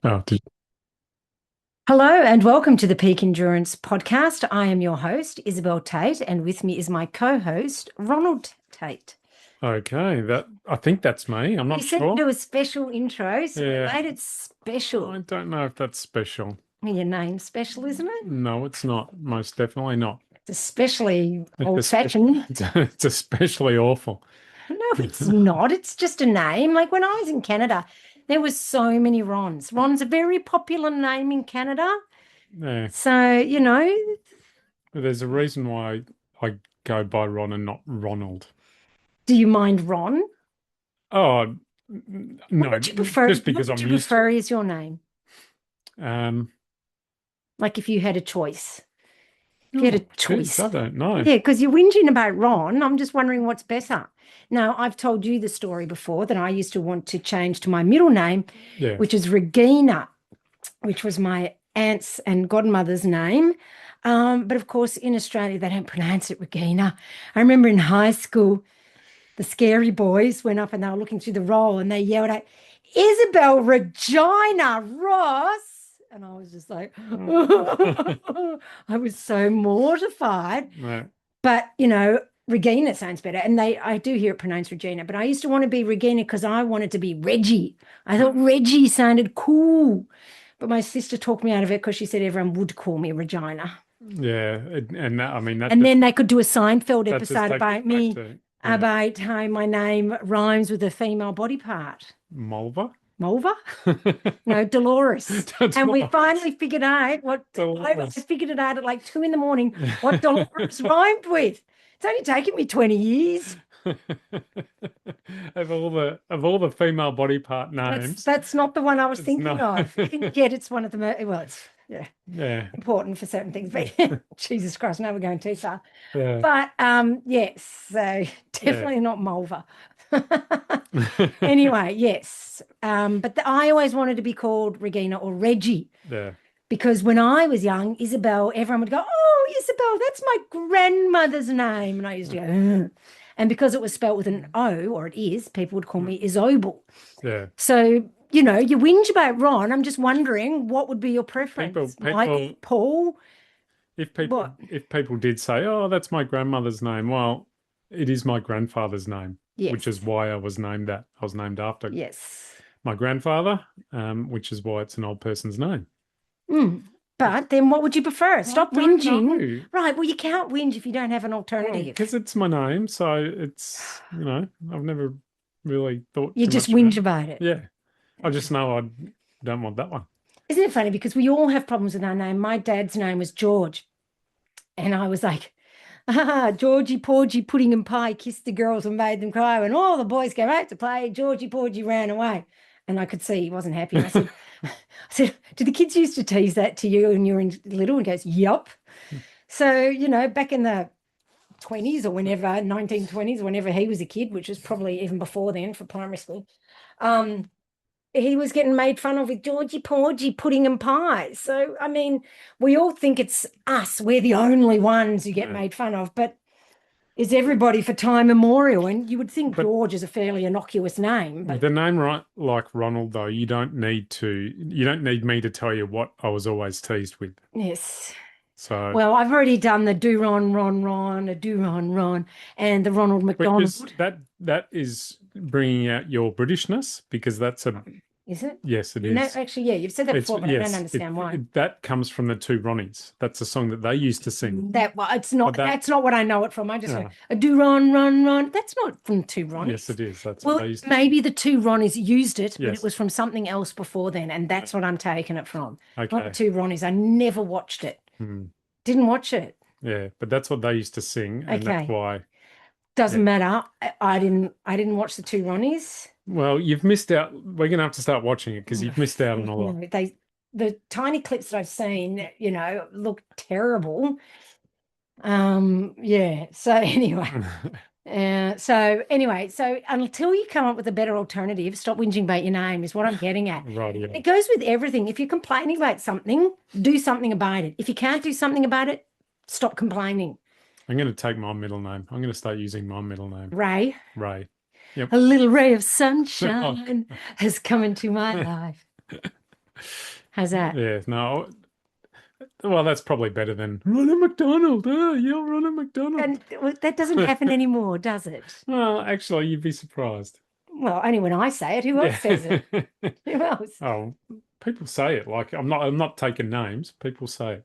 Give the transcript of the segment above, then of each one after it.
Oh, Hello and welcome to the Peak Endurance podcast. I am your host, Isabel Tate, and with me is my co-host, Ronald Tate. okay. I think that's me. I'm You not said to sure. do a special intro, so we Yeah, made it special. I don't know if that's special. Your name's special, isn't it? No, it's not. Most definitely not. It's especially It's old-fashioned. it's especially awful. No, it's not. It's just a name. Like when I was in Canada, there was so many Rons. Ron's a very popular name in Canada. Yeah, So, there's a reason why I go by Ron and not Ronald. do you mind Ron? Oh, What no, would you prefer? just What because would I'm you used to prefer is your name? it. Like if you had a choice. If you had Oh, a geez, choice. I don't know. Yeah, because you're whinging about Ron. I'm just wondering what's better. Now, I've told you the story before that I used to want to change to my middle name, Yeah, which is Regina, which was my aunt's and godmother's name. But of course, in Australia, they don't pronounce it Regina. I remember in high school, the scary boys went up and they were looking through the roll and they yelled out, Isabel Regina Ross. And I was just like, I was so mortified. no, But, Regina sounds better. And I do hear it pronounced Regina, but I used to want to be Regina because I wanted to be Reggie. I thought Reggie sounded cool. But my sister talked me out of it because she said everyone would call me Regina. yeah, and that, I mean that And just then they could do a Seinfeld that just episode takes about it back me, to yeah, about how my name rhymes with a female body part. Mulva. Mulva? No, Dolores. That's And we what finally figured out I Dolores. figured it out at like 2 in the morning what Dolores rhymed with. It's only taken me 20 years. Of all the female body part That's names, that's not the one I was it's thinking not. of. Yet it's one of the well, it's Yeah, important for certain things, but Jesus Christ, now we're going too far. yeah, But yes, so yeah. definitely not Mulva. Anyway, yes. But I always wanted to be called Regina or Reggie Yeah, because when I was young, Isabel, everyone would go, "Oh, Isabel, that's my grandmother's name," and I used to go, "Ugh." And because it was spelt with an O, or it is, people would call me Isobel. yeah. So, you whinge about Ron. I'm just wondering what would be your People, preference? Michael, people. Paul, If people, what? if people did say, "Oh, that's my grandmother's name," well, it is my grandfather's name, which is Yes. why I was named that. I was named after Yes. my grandfather, which is why it's an old person's name. Mm. But then what would you prefer? I Stop don't whinging. know. Right. Well, you can't whinge if you don't have an Well, alternative. because it's my name, so I've never really thought You too just much about whinge it. about it. Yeah, I just know I don't want that one. Isn't it funny? Because we all have problems with our name. My dad's name was George. And I was like, Georgie Porgy pudding and pie kissed the girls and made them cry. When all the boys came out to play, Georgie Porgy ran away. And I could see he wasn't happy. And I said, did the kids used to tease that to you when you were little? And he goes, yup. So, back in the 20s or whenever, 1920s, whenever he was a kid, which was probably even before then for primary school, um, he was getting made fun of with Georgie Porgy pudding and pie. So, I mean, we all think it's us. We're the only ones who get Yeah. made fun of, but is everybody for time immemorial? And you would think But George is a fairly innocuous name, with but a name right like Ronald, though, you don't need me to tell you what I was always teased with. yes. So, Well, I've already done the do Ron, Ron, Ron, a do Ron, Ron, and the Ronald which is McDonald. that is bringing out your Britishness because that's a Is it? yes, it No, is. actually, yeah, you've said that It's before, but I don't yes, understand why. that comes from the two Ronnies. That's a song that they used to sing. Well, it's But not. that, That's not what I know it from. I just go yeah, a do Ron, Ron, Ron. That's not from Two yes, Ronnies. it is. That's what Well, they used to sing. maybe the two Ronnies used it, but it Yes. was from something else before then, and that's what I'm taking it from. Not the Okay. two Ronnies. I never watched it. Hmm. Didn't watch it. Yeah, but that's what they used to sing, and that's Okay, why. doesn't Yeah. matter. I didn't. I didn't watch the two Ronnies. Well, you've missed out. We're gonna have to start watching it because you've missed out on a lot. The tiny clips that I've seen, look terrible. Yeah. So anyway. So until you come up with a better alternative, stop whinging about your name is what I'm getting at. Right, yeah. It goes with everything. If you're complaining about something, do something about it. If you can't do something about it, stop complaining. I'm going to take my middle name. I'm going to start using my middle name, Ray, Ray. Yep. a little ray of Oh, sunshine has come into my life. How's that? Yeah, no. Well, that's probably better than Ronald McDonald. Oh, you're Ronald McDonald. And that doesn't happen anymore, does it? Well, actually, you'd be surprised. Well, only when I say it. Who else Yeah. says it? Who else? Oh, people say it. Like I'm not taking names. People say it.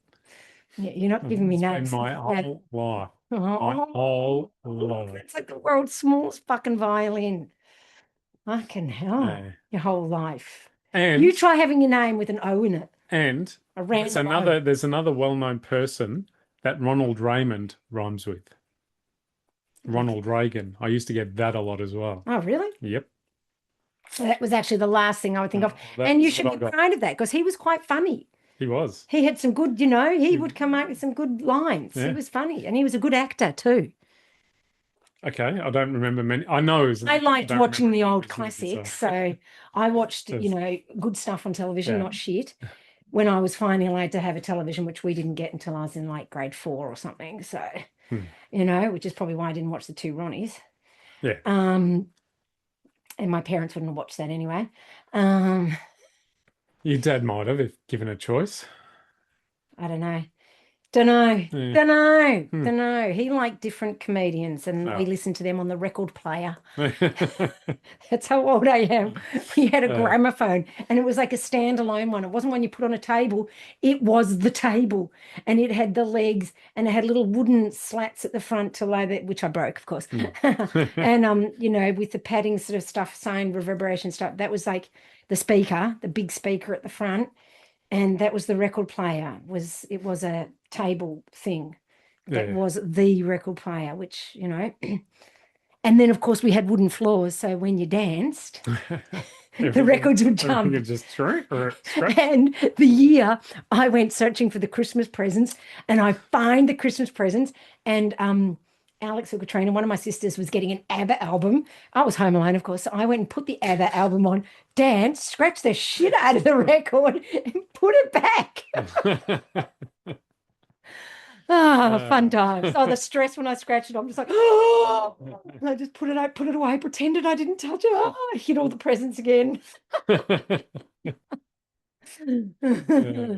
Yeah, you're not giving me It's been names. my Yeah. whole life. My Oh, whole life. it's like the world's smallest fucking violin. Fucking hell. Yeah. Your whole life. You And try having your name with an O in it, and a there's random O. another well-known person that Ronald Raymond rhymes with. Okay. Ronald Reagan. I used to get that a lot as well. Oh, really? Yep. That was actually the last thing I would think of. And you That's what should I be got. proud of that because he was quite funny. He was. He had some good, you know, he He, would come out with some good lines. He yeah. was funny and he was a good actor too. Okay. I don't remember many. I know his I name. I liked don't watching remember the any of old his movies. So classics. So I watched, you just know, good stuff on television, yeah. not shit. When I was finally allowed to have a television, which we didn't get until I was in like grade 4 or something. So, Hmm. you know, which is probably why I didn't watch the two Ronnies. Yeah. Um, and my parents wouldn't have watched that anyway. Um, Your dad might have if given a choice. I don't know. Don't know. Yeah. Don't know. Hmm. Don't know. He liked different comedians and we Oh. listened to them on the record player. That's how old I am. We had a Uh, gramophone and it was like a standalone one. It wasn't one you put on a table. It was the table and it had the legs and it had little wooden slats at the front to lay that, which I broke, of course. hmm. And you know, with the padding sort of stuff, sound reverberation stuff, that was like the speaker, the big speaker at the front. And that was the record player. It was a table thing that Yeah. was the record player, which, you know, and then of course we had wooden floors. So when you danced, the records would Everything jump. could just shrink or scratch. And the year I went searching for the Christmas presents and I find the Christmas presents and Alex or Katrina, one of my sisters, was getting an ABBA album. I was home alone, of course. So I went and put the ABBA album on, danced, scratched the shit out of the record and put it back. Ah, fun times. Oh, the stress when I scratched it, I'm just like, oh, I just put it out, put it away, pretended I didn't touch it. Oh, I hit all the presents again. Yeah.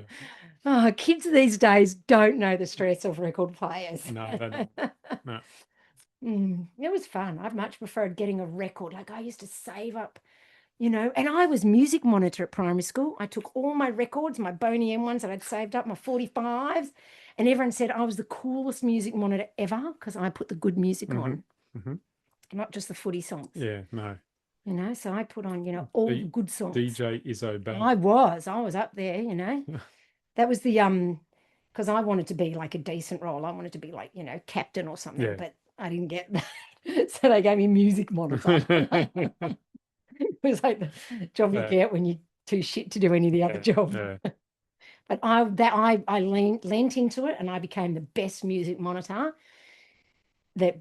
Oh, kids these days don't know the stress of record players. No, they don't. No. It was fun. I've much preferred getting a record. Like I used to save up, you know, and I was music monitor at primary school. I took all my records, my Boney M ones that I'd saved up, my 45s, and everyone said I was the coolest music monitor ever because I put the good music hmm on, hmm not just the footy songs. Yeah, no. You know, so I put on, you know, all the good songs. DJ Isobel. I was up there, you know. That was the because I wanted to be like a decent role. I wanted to be like, you know, captain or something, Yeah. but I didn't get that. So they gave me music monitor. It was like the job you Yeah. get when you're too shit to do any of the other jobs. Yeah. But I lent into it and I became the best music monitor that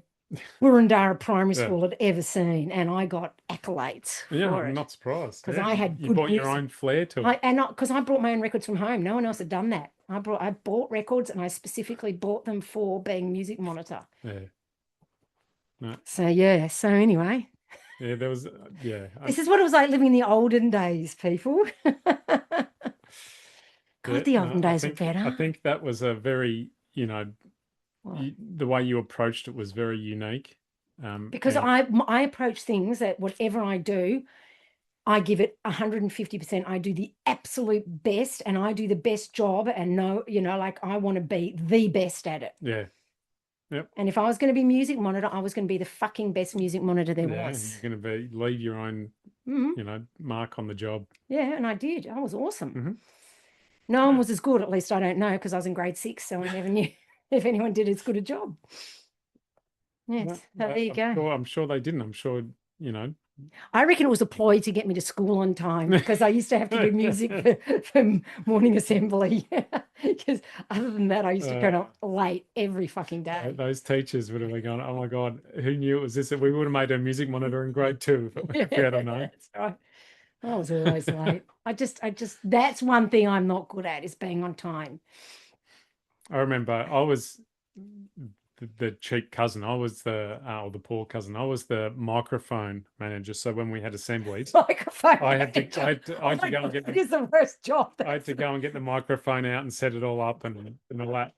Burundara Primary Yeah. School had ever seen, and I got accolades Yeah, for I'm it not surprised. because Yeah. I had You good brought your music. own flair to it. Because I brought my own records from home. No one else had done that. I bought records and I specifically bought them for being music monitor. Yeah. No. So yeah. So anyway, Yeah, there was yeah. this is what it was like living in the olden days, people. Yeah, God, the olden no, days were I better. think that was a very, you know, What? the way you approached it was very unique. Because And I approach things that whatever I do, I give it 150%. I do the absolute best and I do the best job and no, you know, like I want to be the best at it. yeah. Yep. And if I was going to be music monitor, I was going to be the fucking best music monitor there Yeah, was. you're going to leave your own, Mhm. you know, mark on the job. Yeah, and I did. I was awesome. Mhm. No one Yeah. was as good, at least I don't know, because I was in grade 6, so I never knew if anyone did as good a job. Yes, No, so there you go. I'm sure they didn't. I'm sure, you know. I reckon it was a ploy to get me to school on time because I used to have to do music for morning assembly. Because other than that, I used to turn up late every fucking day. Those teachers would have been going, "Oh my God, who knew it was this?" We would have made a music monitor in grade 2 if we had known. That's right. I was always late. That's one thing I'm not good at is being on time. I remember I was the cheap cousin. I was the or the poor cousin. I was the microphone manager. So when we had assemblies, Microphone I had to manager. I Oh had to my go and God, get that is the worst job. I had to go and get the microphone out and set it all up and all that.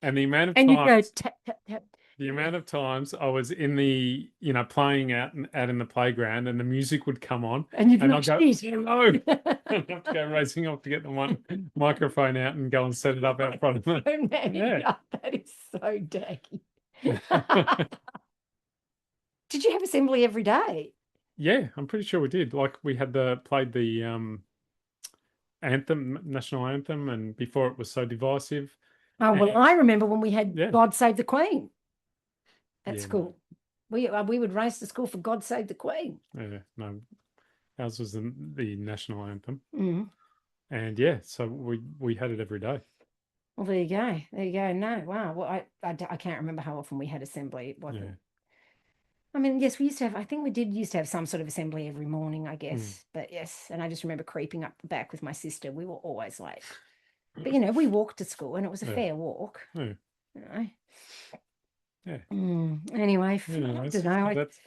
And the amount of And you go times tap, tap, tap. the amount of times I was in the, playing out in the playground and the music would come on And you'd be and I'll like, go, shit. hello. And I have to go racing off to get the one microphone out and go and set it up out front of them. Yeah. That is so daggy. Did you have assembly every day? Yeah, I'm pretty sure we did. Like we had played the anthem, national anthem, and before it was so divisive. Oh, And well, I remember when we had yeah, God Save the Queen at yeah, no, school. We would race to school for God Save the Queen. yeah, no. Ours was the national anthem, Mm. and yeah, so we had it every day. Well, there you go. There you go. No, wow. Well, I can't remember how often we had assembly. It Yeah. wasn't. I mean, yes, we used to have, I think we did used to have some sort of assembly every morning, I Mm. guess. But yes, and I just remember creeping up the back with my sister. We were always late. But we walked to school and it was a Yeah. fair walk. Yeah. You know. Yeah. Anyway, I Anyways, don't know. that's.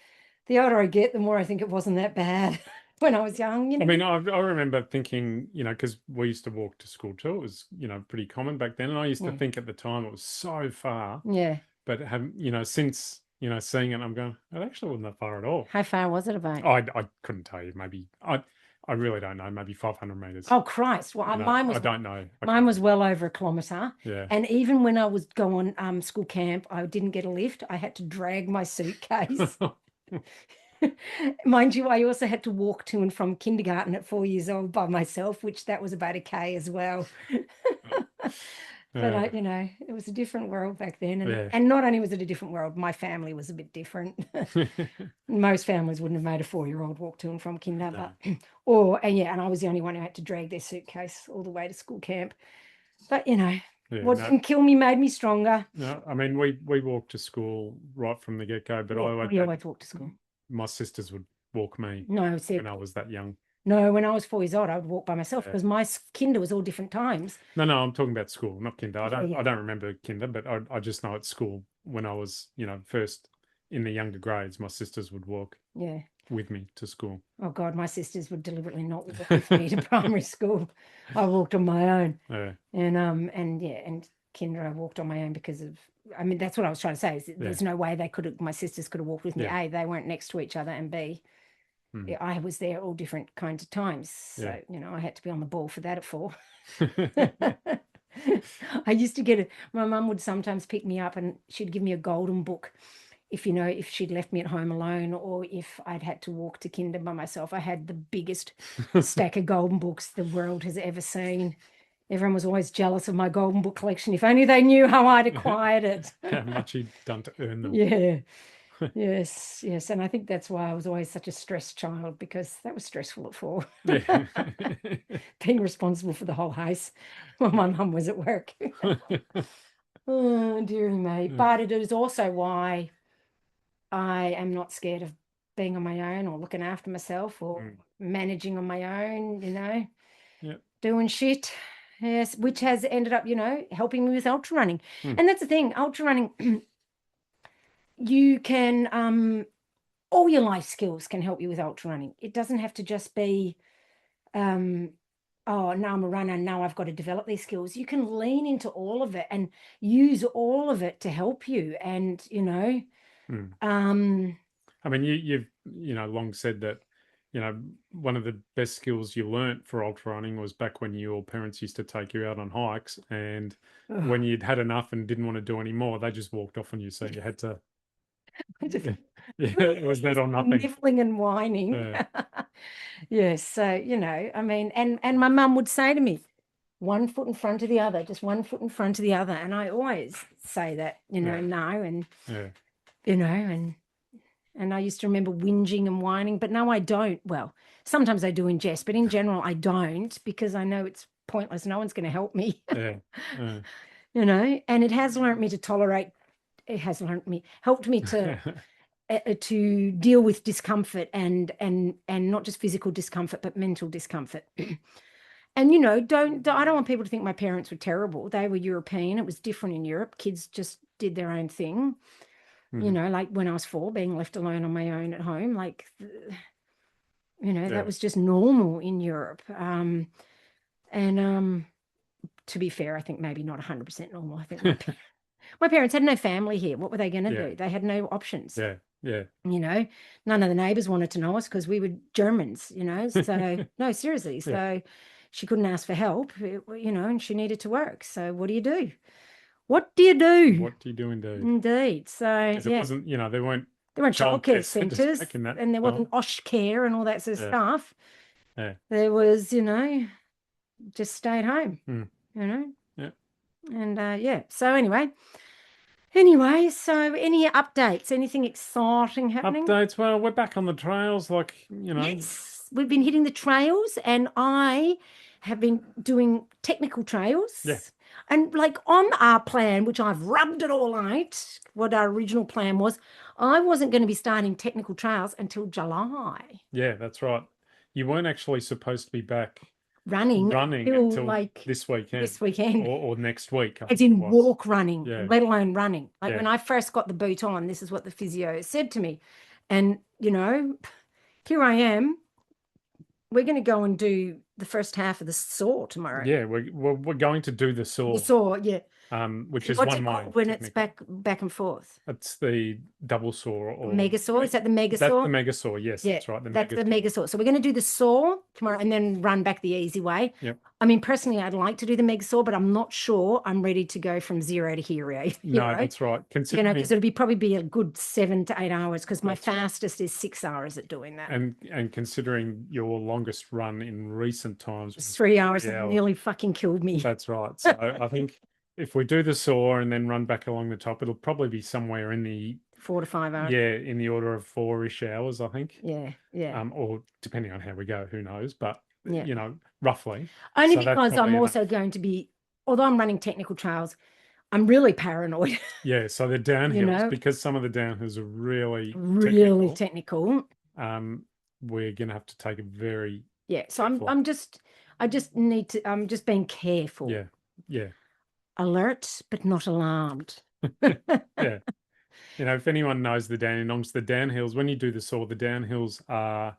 The older I get, the more I think it wasn't that bad when I was young, I mean, I remember thinking, because we used to walk to school too. It was, pretty common back then, and I used to Yeah. think at the time it was so far. Yeah. But since seeing it, I'm going, it actually wasn't that far at all. How far was it about? I couldn't tell you. Maybe I really don't know. Maybe 500 meters. Oh Christ! Well, No, mine I was don't know. mine was well over a kilometre. Yeah. And even when I was going school camp, I didn't get a lift. I had to drag my suitcase. Mind you, I also had to walk to and from kindergarten at 4 years old by myself, which that was about a K as well. But it was a different world back then. Yeah. And not only was it a different world, my family was a bit different. Most families wouldn't have made a 4-year-old walk to and from kinder, No. and I was the only one who had to drag their suitcase all the way to school camp. But Yeah, what didn't kill me made me stronger. No, I mean we walked to school right from the get-go, but We always walked to school. My sisters would walk me No, see, when I was that young. no, when I was 4 years old, I would walk by myself Yeah. because my kinder was all different times. No, I'm talking about school, not kinder. I Yeah. don't remember kinder, but I just know at school when I was, first in the younger grades, my sisters would walk Yeah. with me to school. Oh God, my sisters would deliberately not walk with me to primary school. I walked on my own. Yeah. And kinder I walked on my own because of, I mean, that's what I was trying to say, is there's no way my sisters could have walked with me. Yeah. A, they weren't next to each other, and B, I was there all different kinds of times. So, I had to be on the ball for that at 4. I used to get my mum would sometimes pick me up and she'd give me a golden book if she'd left me at home alone or if I'd had to walk to kinder by myself. I had the biggest stack of golden books the world has ever seen. Everyone was always jealous of my golden book collection. If only they knew how I'd acquired it. How much you'd done to earn them. Yeah. Yes. And I think that's why I was always such a stressed child, because that was stressful at 4. Yeah. Being responsible for the whole house while my mum was at work. Oh, dearie me. But it is also why I am not scared of being on my own or looking after myself or managing on my own, doing shit. Yes, which has ended up, helping me with ultra running. And that's the thing, ultra running, you can, all your life skills can help you with ultra running. It doesn't have to just be, oh, now I'm a runner, now I've got to develop these skills. You can lean into all of it and use all of it to help you. And, I mean, you've long said that, one of the best skills you learnt for ultra running was back when your parents used to take you out on hikes, and when you'd had enough and didn't want to do any more, they just walked off on you, so you had to. It was that or nothing. Nibbling and whining. Yeah. Yes, so I mean, and my mum would say to me, one foot in front of the other, just one foot in front of the other, and I always say that, no, and and I used to remember whinging and whining, but now I don't. Well, sometimes I do in jest, but in general I don't, because I know it's pointless. No one's going to help me. And it has learned me to tolerate. It has helped me to deal with discomfort and not just physical discomfort, but mental discomfort. And I don't want people to think my parents were terrible. They were European. It was different in Europe. Kids just did their own thing. Like when I was 4, being left alone on my own at home, like that was just normal in Europe. And to be fair, I think maybe not 100% normal. I think my parents had no family here. What were they going to do? They had no options. Yeah. None of the neighbors wanted to know us because we were Germans, so no, seriously. So she couldn't ask for help, and she needed to work. So what do you do? What do you do? What do you do indeed? Indeed. So it wasn't, there weren't childcare centres, and there wasn't OSH care and all that sort of stuff. Yeah. There was, just stay at home, Yeah. And so anyway, so any updates, anything exciting happening? Updates, well, we're back on the trails, Yes, we've been hitting the trails, and I have been doing technical trails. Yeah. And like on our plan, which I've rubbed it all out, what our original plan was, I wasn't going to be starting technical trails until July. Yeah, that's right. You weren't actually supposed to be back running until like this weekend or next week. As in walk running, let alone running. Like Yeah. when I first got the boot on, this is what the physio said to me. And, here I am. We're going to go and do the first half of the saw tomorrow. Yeah, we're going to do the saw. The saw, yeah. Which is one way. When it's back and forth. It's the double saw or mega saw. Is that the mega saw? That's the mega saw. Yes, yeah, that's right. That's the mega saw. So we're going to do the saw tomorrow and then run back the easy way. Yep. I mean, personally, I'd like to do the mega saw, but I'm not sure I'm ready to go from 0 to hero. No, that's right. Considering, because it'll probably be a good 7 to 8 hours because my fastest is 6 hours at doing that. And considering your longest run in recent times was 3 hours, and nearly fucking killed me. That's right. So I think if we do the saw and then run back along the top, it'll probably be somewhere in the 4 to 5 hours. Yeah, in the order of 4-ish hours, I think. Yeah. Or depending on how we go, who knows? But roughly. Only because I'm also going to be, although I'm running technical trails, I'm really paranoid. Yeah, so the downhills, because some of the downhills are really technical. We're gonna have to take a very So I'm just being careful. Yeah. Alert but not alarmed. Yeah. If anyone knows the downhills, when you do the saw, the downhills are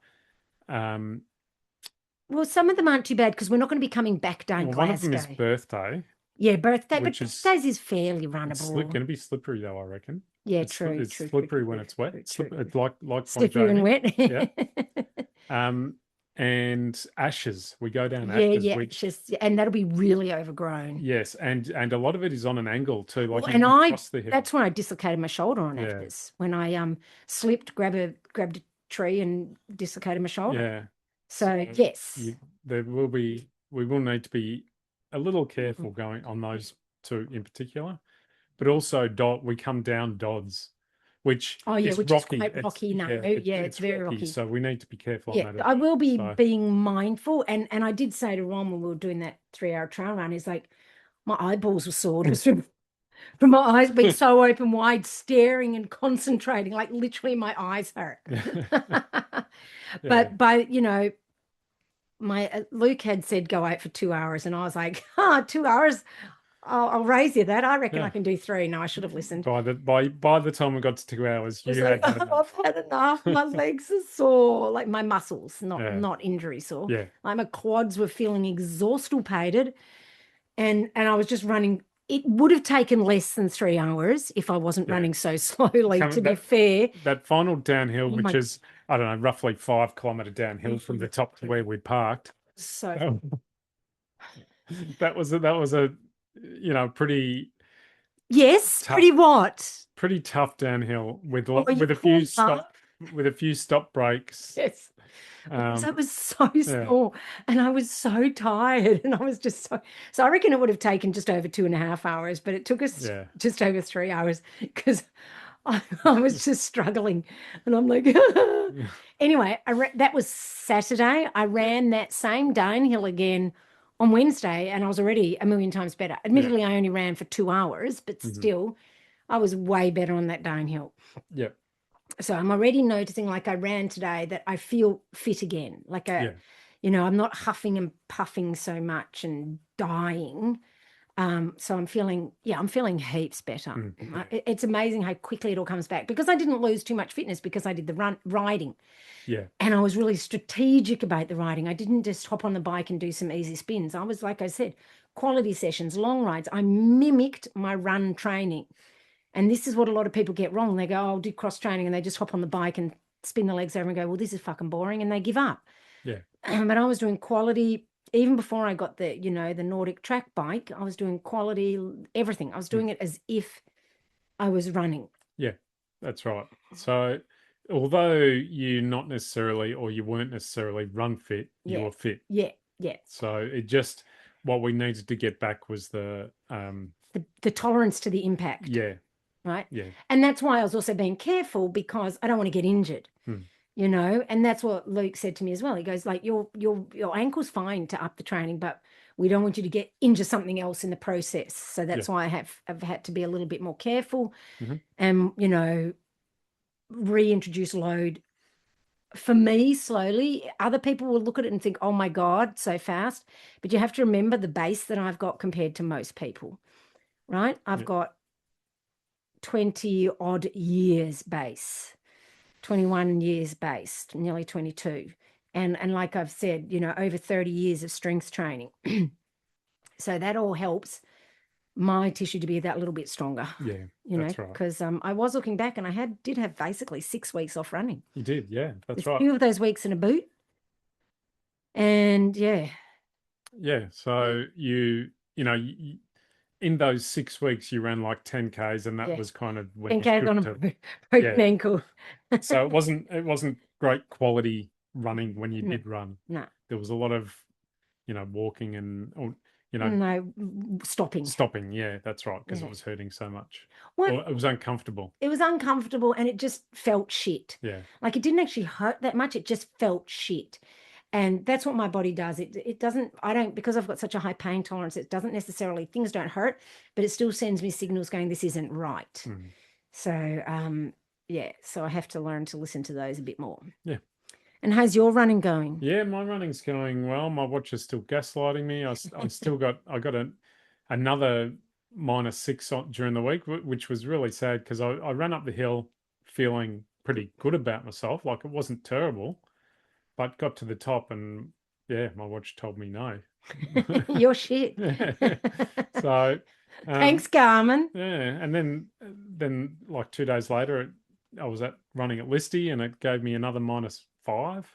well, some of them aren't too bad because we're not going to be coming back down Glasgow. One of them is Birthday. Yeah, Birthday, but Birthdays is fairly runnable. It's going to be slippery though, I reckon. Yeah, it's true. It's slippery when it's wet. It's like slippery and wet. Yeah. And Ashes, we go down Ashes. Ashes, and that'll be really overgrown. Yes, and a lot of it is on an angle too. Like that's when I dislocated my shoulder on Ashes. When I slipped, grabbed a tree and dislocated my shoulder. Yeah. So yes, we will need to be a little careful going on those two in particular, but also we come down Dodds, which is which rocky. Is quite rocky now. It's very rocky. So we need to be careful on that. I will be being mindful, and I did say to Ron when we were doing that 3-hour trail run, is like my eyeballs were sore just from my eyes being so open wide, staring and concentrating, like literally my eyes hurt. But my Luke had said go out for 2 hours, and I was like, 2 hours. I'll raise you that. I reckon I can do 3. No, I should have listened. By the time we got to 2 hours, you had had enough. I've had enough. My legs are sore, like my muscles, not injury sore. Yeah. Like my quads were feeling exhausted, and I was just running. It would have taken less than 3 hours if I wasn't running so slowly, to be fair. That final downhill, which is, I don't know, roughly 5 kilometre downhill from the top to where we parked. So that was a pretty pretty tough downhill with a few stop breaks. Yes. So it was so small, and I was so tired, and I was just so I reckon it would have taken just over 2.5 hours, but it took us just over 3 hours because I was just struggling, and I'm like anyway, that was Saturday. I ran that same downhill again on Wednesday, and I was already a million times better. Admittedly, I only ran for 2 hours, but still, I was way better on that downhill. Yep. So I'm already noticing, like I ran today, that I feel fit again. Like I'm not huffing and puffing so much and dying. So I'm feeling heaps better. Yeah. It's amazing how quickly it all comes back because I didn't lose too much fitness because I did the riding. Yeah. And I was really strategic about the riding. I didn't just hop on the bike and do some easy spins. I was, like I said, quality sessions, long rides. I mimicked my run training. And this is what a lot of people get wrong. They go, oh, I'll do cross training, and they just hop on the bike and spin the legs over and go, well, this is fucking boring, and they give up. Yeah. But I was doing quality even before I got the Nordic track bike. I was doing quality, everything. I was doing it as if I was running. Yeah, that's right. So although you weren't necessarily run fit, you Yeah, were fit. yeah, yeah. So what we needed to get back was The tolerance to the impact, yeah, right? yeah. And that's why I was also being careful because I don't want to get injured. Hmm. And that's what Luke said to me as well. He goes, like, your ankle's fine to up the training, but we don't want you to get injure something else in the process. So Yeah. that's why I've had to be a little bit more careful Mm-hmm. and reintroduce load for me slowly. Other people will look at it and think, oh my God, so fast. But you have to remember the base that I've got compared to most people, right? I've Yeah. got 20 odd years base. 21 years based, nearly 22. And like I've said, over 30 years of strength training. So that all helps my tissue to be that little bit stronger, Yeah, that's right. because I was looking back and did have basically 6 weeks off running. You did, yeah, that's With right. 2 of those weeks in a boot. And yeah. Yeah, so in those 6 weeks you ran like 10Ks, and that Yeah. was kind of when 10 you Ks should on a have. broken ankle. So it wasn't great quality running when you No, did run. no, There was a lot of walking or no, stopping. stopping. Yeah, that's right, because it Yeah. was hurting so much. What? Or it was uncomfortable. It was uncomfortable and it just felt shit. Yeah, Like it didn't actually hurt that much. It just felt shit. And that's what my body does. It doesn't, I don't, because I've got such a high pain tolerance, it doesn't necessarily, things don't hurt, but it still sends me signals going, this isn't right. mm. So, yeah, so I have to learn to listen to those a bit more. Yeah. And how's your running going? Yeah, my running's going well. My watch is still gaslighting me. I got another -6 during the week, which was really sad because I ran up the hill feeling pretty good about myself. Like it wasn't terrible, but got to the top and yeah, my watch told me no. You're shit. So, Thanks, Garmin. yeah, and then like 2 days later, I was running at Listy and it gave me another -5.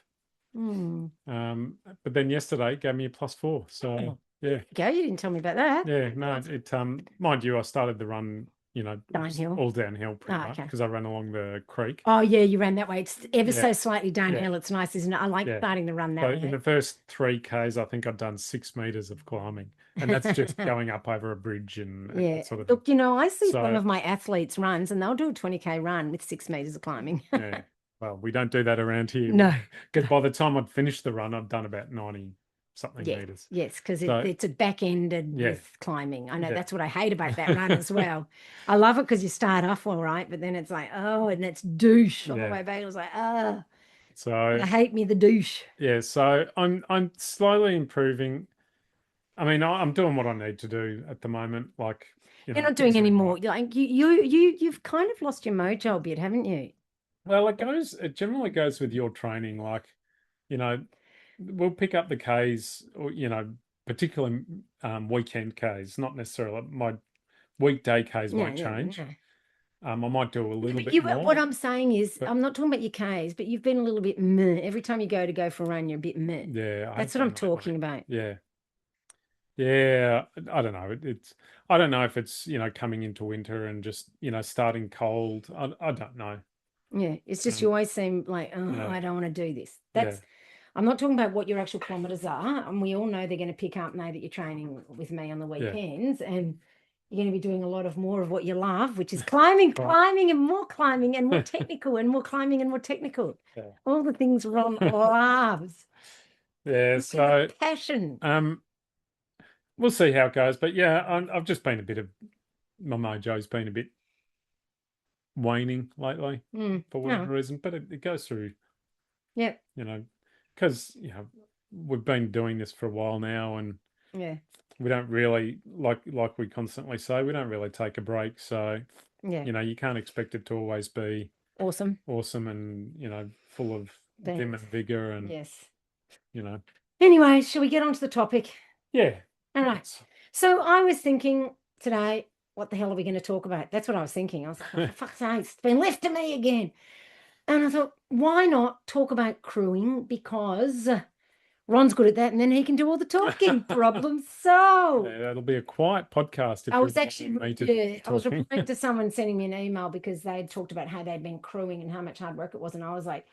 Hmm. But then yesterday it gave me a +4. So yeah, Go, you didn't tell me about that. yeah, no, it mind you, I started the run, Downhill. all downhill pretty much Okay. because I ran along the creek. Oh yeah, you ran that way. It's ever Yeah. so slightly downhill. Yeah. It's nice, isn't it? I like Yeah. starting the run So that in way. the first 3Ks, I think I'd done 6 meters of climbing, and that's just going up over a bridge and Yeah. that sort of thing. Look, I see some So of my athletes runs and they'll do a 20K run with 6 meters of climbing. yeah, well, we don't do that around here. No. Because by the time I'd finished the run, I'd done about 90 something Yeah. meters. Yes, because So it's a back-ended yeah, with climbing. I know yeah. that's what I hate about that run as well. I love it because you start off all right, but then it's like, oh, and it's douche all the Yeah. way back. It was like, oh, So I hate me the douche. yeah, so I'm slowly improving. I mean, I'm doing what I need to do at the moment. Like, You're not doing things are any in more. right. Like you've kind of lost your mojo a bit, haven't you? Well, it generally goes with your training. Like, you know, we'll pick up the Ks, or particularly weekend Ks. Not necessarily my weekday Ks Yeah, won't yeah, change. yeah. I might do a little But bit what more, I'm saying is, but I'm not talking about your Ks, but you've been a little bit meh. Every time you go for a run, you're a bit meh. yeah, I have That's what I'm been talking lately. about. Yeah. Yeah, I don't know. I don't know if it's, coming into winter and just, starting cold. I don't know. Yeah, it's just you Um, always seem like, oh, yeah, I don't want to do this. yeah, I'm not talking about what your actual kilometers are. And we all know they're going to pick up now that you're training with me on the yeah. weekends. And you're going to be doing a lot of more of what you love, which is climbing, Right. climbing and more technical and more climbing and more technical. Yeah. All the things Ron loves. Yeah, With so passion. we'll see how it goes. But yeah, I've just been my mojo's been a bit waning lately for No. whatever reason. But it goes through, Yep. because we've been doing this for a while now, and Yeah. we don't really like we constantly say, we don't really take a break. So, Yeah. you can't expect it to always be Awesome. awesome and, full of vim Thanks. and vigor and, Yes. you know, Anyway, shall we get on to the topic? yeah. All right. So I was thinking today, what the hell are we going to talk about? That's what I was thinking. I was like, oh, for fuck's sake, it's been left to me again. And I thought, why not talk about crewing? Because Ron's good at that, and then he can do all the talking. Problem solved. Yeah, it'll be a quiet podcast if I you're was actually, me to yeah, I was talking. replying to someone sending me an email because they'd talked about how they'd been crewing and how much hard work it was. And I was like,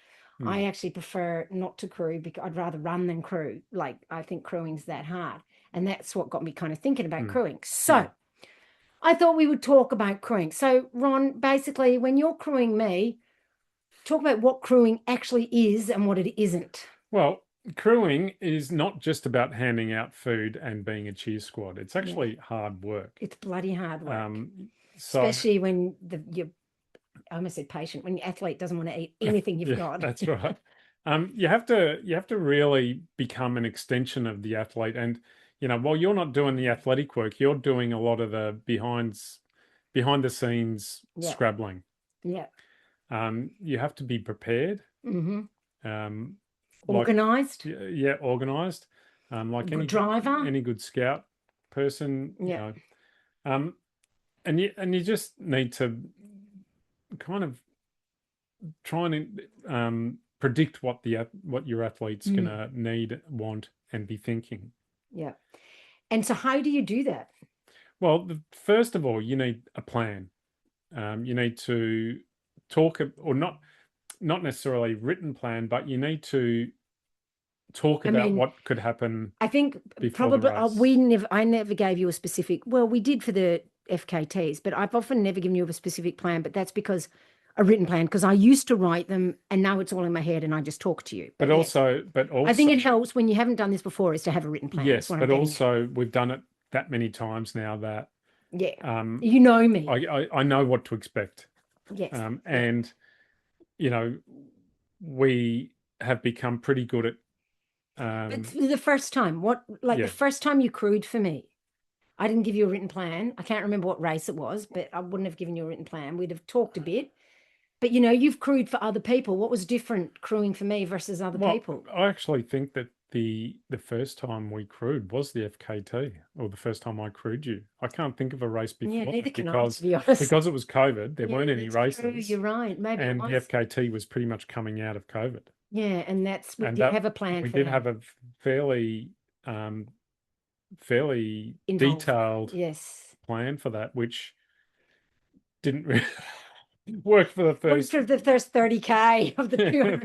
I Hmm. actually prefer not to crew because I'd rather run than crew. Like, I think crewing's that hard. And that's what got me kind of thinking about Hmm. crewing. Hmm. So I thought we would talk about crewing. So, Ron, basically, when you're crewing me, talk about what crewing actually is and what it isn't. Well, crewing is not just about handing out food and being a cheer squad. It's Yeah, actually hard work. it's bloody hard work, So especially when you I almost said patient, when your athlete doesn't want to eat anything you've yeah, got. that's right. You have to really become an extension of the athlete, and while you're not doing the athletic work, you're doing a lot of the behind the scenes Yeah, scrabbling. yeah. You have to be prepared. Mm-hmm. Um, like Organized, yeah, organized. a Like good driver. any good scout person, Yeah. Um, and you just need to kind of try and predict what your athlete's Mm, gonna need, want, and be thinking. yeah. And so how do you do that? Well, first of all, you need a plan. You need to talk, or not necessarily written plan, but you need to talk I about mean, what could happen I think before the probably race. I never gave you a specific, well, we did for the FKTs, but I've often never given you a specific plan, but that's because a written plan, because I used to write them and now it's all in my head and I just talk to you. But But yes, also, but I also, think it helps when you haven't done this before is to have a written plan. That's yes, what I'm but getting at. also we've done it that many times now that Yeah. um, You know me. I know what to expect. Yes. Yeah. And you know, we have become pretty good at But the first time, like the yeah. first time you crewed for me, I didn't give you a written plan. I can't remember what race it was, but I wouldn't have given you a written plan. We'd have talked a bit. But you've crewed for other people. What was different crewing for me versus other Well, people? I actually think that the first time we crewed was the FKT, or the first time I crewed you. I can't think of a race Yeah, before neither that can I, to be honest. because it was COVID. There Yeah, weren't any that's true. races, You're right. Maybe it and the was. FKT was pretty much coming out of COVID. Yeah, and we And did that have a plan we for did that. have a fairly um, fairly Involved. detailed Yes. plan for that, which didn't really work for the Worked first for the first 30K of the that's right,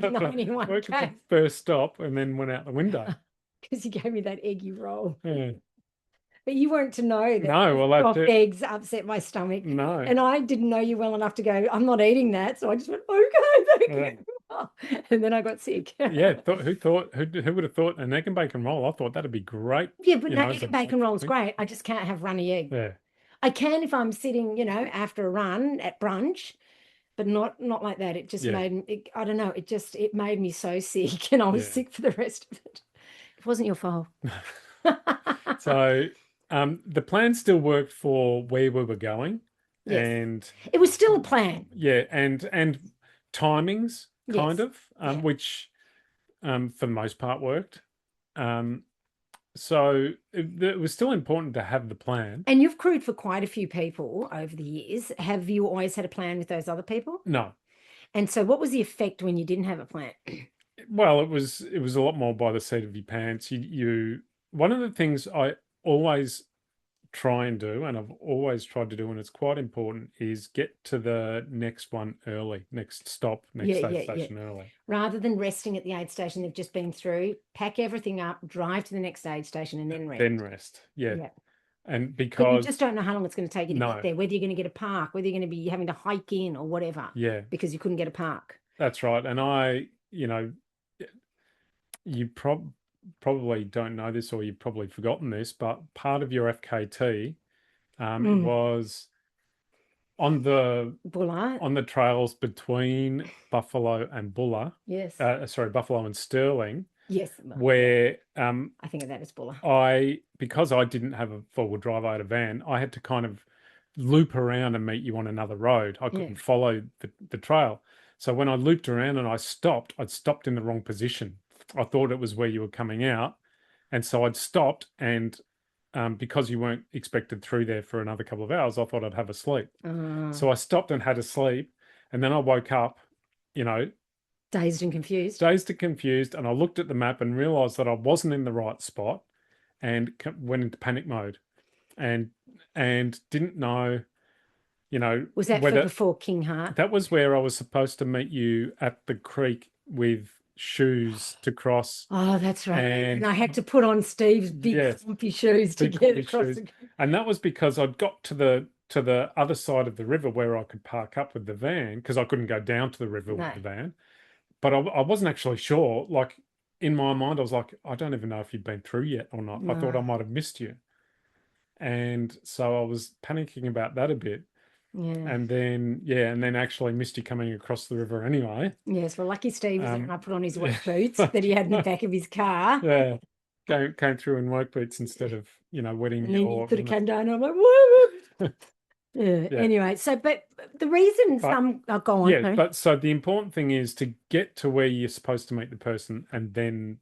worked at the 291K first stop and then went out the window. because you gave me that eggy roll. Yeah. But you weren't to know that No, the well that's soft it. eggs upset my stomach. No. And I didn't know you well enough to go, I'm not eating that. So I just went, okay, thank Yeah. you. And then I got sick. Yeah, who would have thought an egg and bacon roll? I thought that'd be great, Yeah, but no, as egg a and bacon roll is breakfast. great. I just can't have runny egg. Yeah, I can if I'm sitting, after a run at brunch, but not like that. It just yeah, made it, I don't know, it made me so sick and I was yeah. sick for the rest of it. It wasn't your fault. So the plan still worked for where we were going, Yes. and It was still a plan. yeah, and timings kind Yes. of, Yeah. which for the most part worked. Um, so it was still important to have the plan. And you've crewed for quite a few people over the years. Have you always had a plan with those other people? No, And so what was the effect when you didn't have a plan? well, it was a lot more by the seat of your pants. One of the things I always try and do, and I've always tried to do, and it's quite important, is get to the next one early, next stop, Yeah, next aid yeah, yeah. station early. Rather than resting at the aid station they've just been through, pack everything up, drive to the next aid station, and then rest. Then rest. Yeah. Yeah. And But you just because don't know how long it's going to take you to get no, there, whether you're going to get a park, whether you're going to be having to hike in or whatever, yeah, because you couldn't get a park. that's right. And you probably don't know this, or you've probably forgotten this, but part of your FKT, it Mm. was on the Bullard. on the trails between Buffalo and Buller, Yes. sorry, Buffalo and Sterling. Yes. Well, yeah. where I think of that as Buller. because I didn't have a four-wheel drive, I had a van, I had to kind of loop around and meet you on another road. I Yeah. couldn't follow the trail. So when I looped around and I'd stopped in the wrong position. I thought it was where you were coming out. And so I'd stopped, and because you weren't expected through there for another couple of hours, I thought I'd have a sleep. So I stopped and had a sleep. And then I woke up, you know, Dazed and confused. dazed and confused. And I looked at the map and realized that I wasn't in the right spot and went into panic mode and didn't know, Was that for whether before King Heart? that was where I was supposed to meet you at the creek with shoes to cross. Oh, that's right. And And I had to put on Steve's big yes, clumpy shoes to big get comfy across shoes. the. And that was because I'd got to the other side of the river where I could park up with the van, because I couldn't go down to the river with No, the van. But I wasn't actually sure. Like, in my mind, I was like, I don't even know if you'd been through yet or not. I thought I no. might have missed you. And so I was panicking about that a bit. Yeah. And then, yeah, and then actually missed you coming across the river anyway. Yes. Well, lucky Steve was there and I put on his Yeah. work boots that he had in the back of his car. Yeah. Came through in work boots instead of, wetting And then you your sort of came down and I'm like, whoa. Yeah. yeah. Anyway, so, but the reason But oh, go on. yeah, Sorry. but so the important thing is to get to where you're supposed to meet the person and then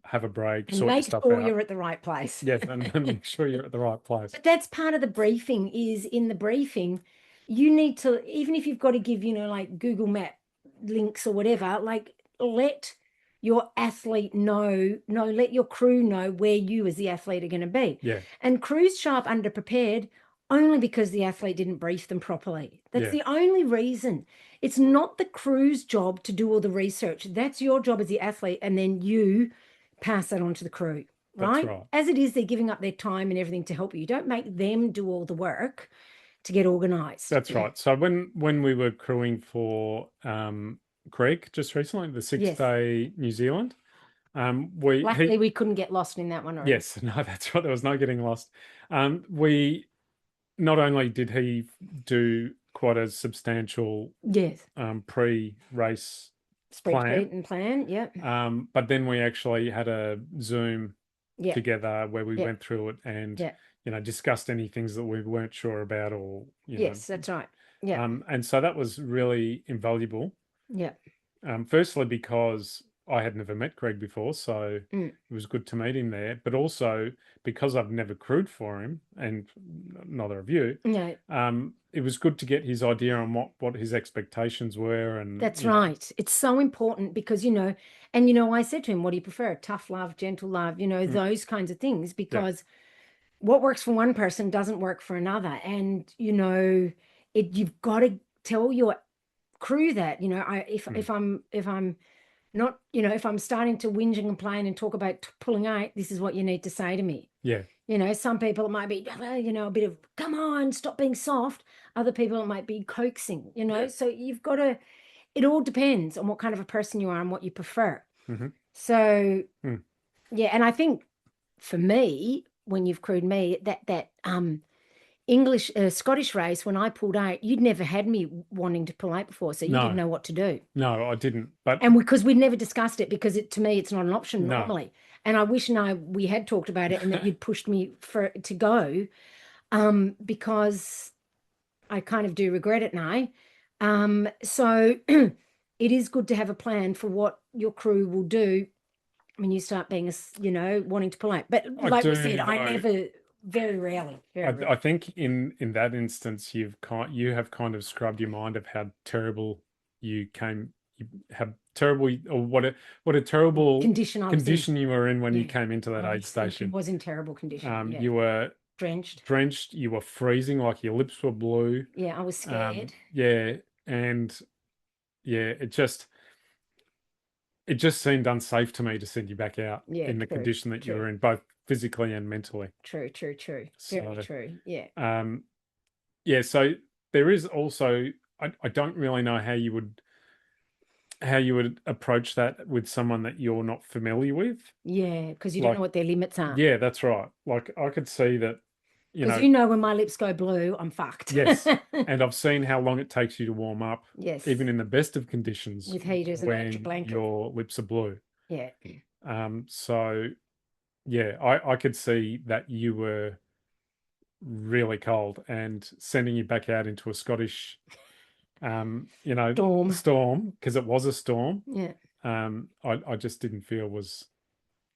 have a break, And sort your make stuff sure out. you're at the right place. Yes, and make sure you're at the right place. But that's part of the briefing is in the briefing, you need to, even if you've got to give, like Google Map links or whatever, like let your athlete know, no, let your crew know where you as the athlete are going to be. Yeah. And crews show up underprepared only because the athlete didn't brief them properly. That's Yeah. the only reason. It's not the crew's job to do all the research. That's your job as the athlete, and then you pass that on to the crew. That's Right? right. As it is, they're giving up their time and everything to help you. Don't make them do all the work to get organized. That's right. So when we were crewing for Greg just recently, the 6 day New Zealand, Luckily, we couldn't get lost in that one. Or yes, no, that's right. There was no getting lost. We not only did he do quite a substantial yes, pre-race spreadsheet and plan. Yep. but then we actually had a Zoom Yep. together where we Yep. went through it and Yep. discussed any things that we weren't sure about, or Yes, that's right. Yeah. and so that was really invaluable. Yeah. Firstly, because I had never met Greg before, so it was good to meet him there. But also because I've never crewed for him, and neither of you. No. It was good to get his idea on what his expectations were, and that's right. It's so important because and I said to him, "What do you prefer? Tough love, gentle love? Those kinds of things." Because what works for one person doesn't work for another, and you've got to tell your crew that if I'm not if I'm starting to whinge and complain and talk about pulling out, this is what you need to say to me. Yeah. Some people it might be a bit of come on, stop being soft. Other people it might be coaxing. So you've got to. It all depends on what kind of a person you are and what you prefer. Mm-hmm. So yeah, and I think for me, when you've crewed me, that English Scottish race, when I pulled out, you'd never had me wanting to pull out before, so you didn't know what to do. No, I didn't. But because we'd never discussed it, because to me it's not an option normally. And I wish we had talked about it and that you'd pushed me to go, because I kind of do regret it now. So it is good to have a plan for what your crew will do when you start being wanting to pull out. But like we said, I never. Very rarely. I think in that instance, you have kind of scrubbed your mind of how terrible or what a terrible condition you were in when you came into that aid station. It was in terrible condition. You were drenched. You were freezing, like your lips were blue. Yeah, I was scared. And it just seemed unsafe to me to send you back out in the condition that you were in, both physically and mentally. True. Very true. Yeah. So there is also, I don't really know how you would approach that with someone that you're not familiar with. Yeah, because you don't know what their limits are. Yeah, that's right. Like, I could see that, because when my lips go blue, I'm fucked. Yes. And I've seen how long it takes you to warm up. Yes. Even in the best of conditions. With heaters and electric blankets. Your lips are blue. Yeah. So yeah, I could see that you were really cold and sending you back out into a Scottish, Storm. storm, because it was a storm. Yeah. I just didn't feel was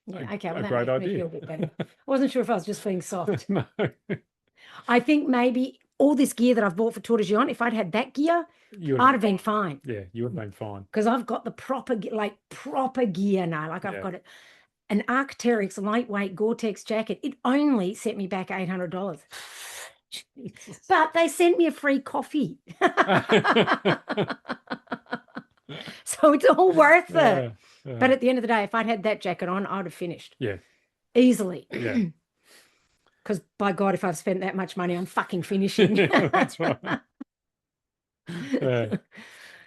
Yeah. Okay. Well, a that great makes me idea. feel a bit better. I wasn't sure if I was just feeling soft. No, I think maybe all this gear that I've bought for Tour de Gion, if I'd had that gear, you would I'd have, have been fine. yeah, you would have been fine. Because I've got the proper, like proper gear now. Like I've Yeah. got an Arc'teryx lightweight Gore-Tex jacket. It only set me back $800. Jesus. But they sent me a free coffee. So it's all worth it. But at the end of the day, if I'd had that jacket on, I'd have finished yeah, easily. yeah, Because by God, if I've spent that much money, I'm fucking finishing. that's right. But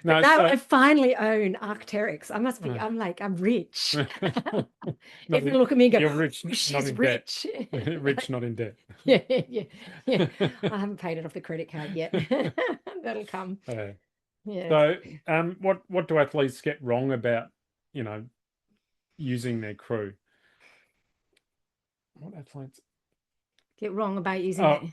No, now so I finally own Arc'teryx. I must be, I'm rich. not Everyone in, look at me and go, you're rich, "Oh, not she's in debt. rich." Rich, not in debt. Yeah, yeah, yeah. I haven't paid it off the credit card yet. That'll come. Uh, Yes. so, what do athletes get wrong about, using their crew? What athletes? Get wrong about using Oh, it.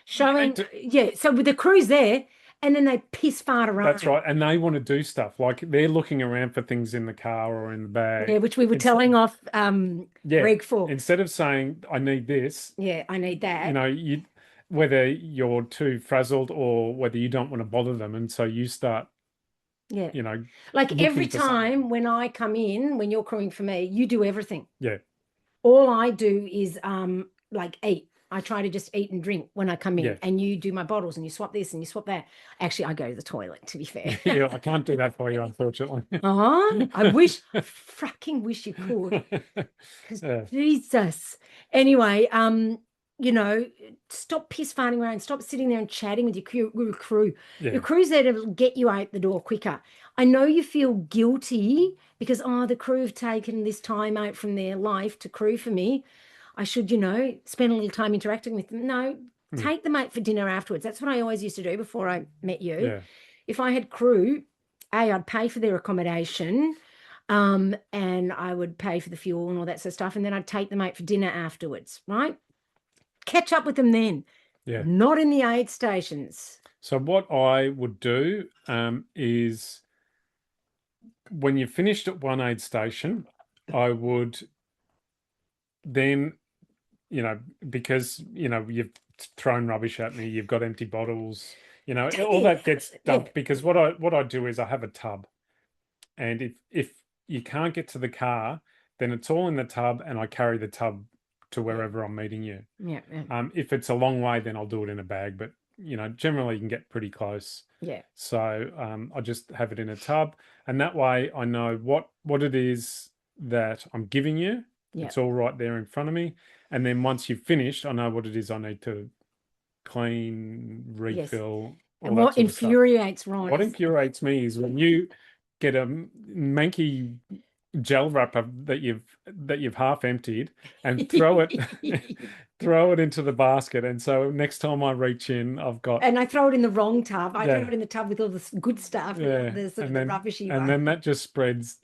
Showing, d- yeah. So with the crews there, and then they piss fart that's around. right. And they want to do stuff like they're looking around for things in the car or in the Yeah, bag. which we were It's telling off yeah. Greg for. Instead of saying I need this, Yeah, I need that. you whether you're too frazzled or whether you don't want to bother them, and so you start, Yeah. you know, Like every looking for something. time when I come in, when you're crewing for me, you do everything. Yeah, All I do is like eat. I try to just eat and drink when I come yeah, in, and you do my bottles and you swap this and you swap that. Actually, I go to the toilet, to be fair. yeah. I can't do that for you, unfortunately. I wish, I fucking wish you could. Because Yeah, Jesus. Anyway, stop piss farting around. Stop sitting there and chatting with your crew. Your yeah, crew's there to get you out the door quicker. I know you feel guilty because, the crew have taken this time out from their life to crew for me. I should, spend a little time interacting with them. No, mm, take them out for dinner afterwards. That's what I always used to do before I met you. yeah, If I had crew, I'd pay for their accommodation, and I would pay for the fuel and all that sort of stuff, and then I'd take them out for dinner afterwards, right? Catch up with them then, yeah. not in the aid stations. So what I would do is when you finished at one aid station, I would then, because you've thrown rubbish at me, you've got empty bottles, all that gets Yeah, dumped. Because what I do is I have a tub, and if you can't get to the car, then it's all in the tub, and I carry the tub to yeah, wherever I'm meeting you. yeah, If it's a long way, then I'll do it in a bag, but generally you can get pretty close. yeah, So I just have it in a tub, and that way I know what it is that I'm giving you. yeah. It's all right there in front of me. And then once you've finished, I know what it is I need to clean, Yes. refill, all And that what sort of stuff. infuriates Ron What is infuriates me is when you get a manky gel wrapper that you've half emptied and throw it throw it into the basket. And so next time I reach in, I've got and I throw it in the wrong tub. I throw yeah, it in the tub with all the good stuff and not yeah. the sort of And the then rubbishy and one. then that just spreads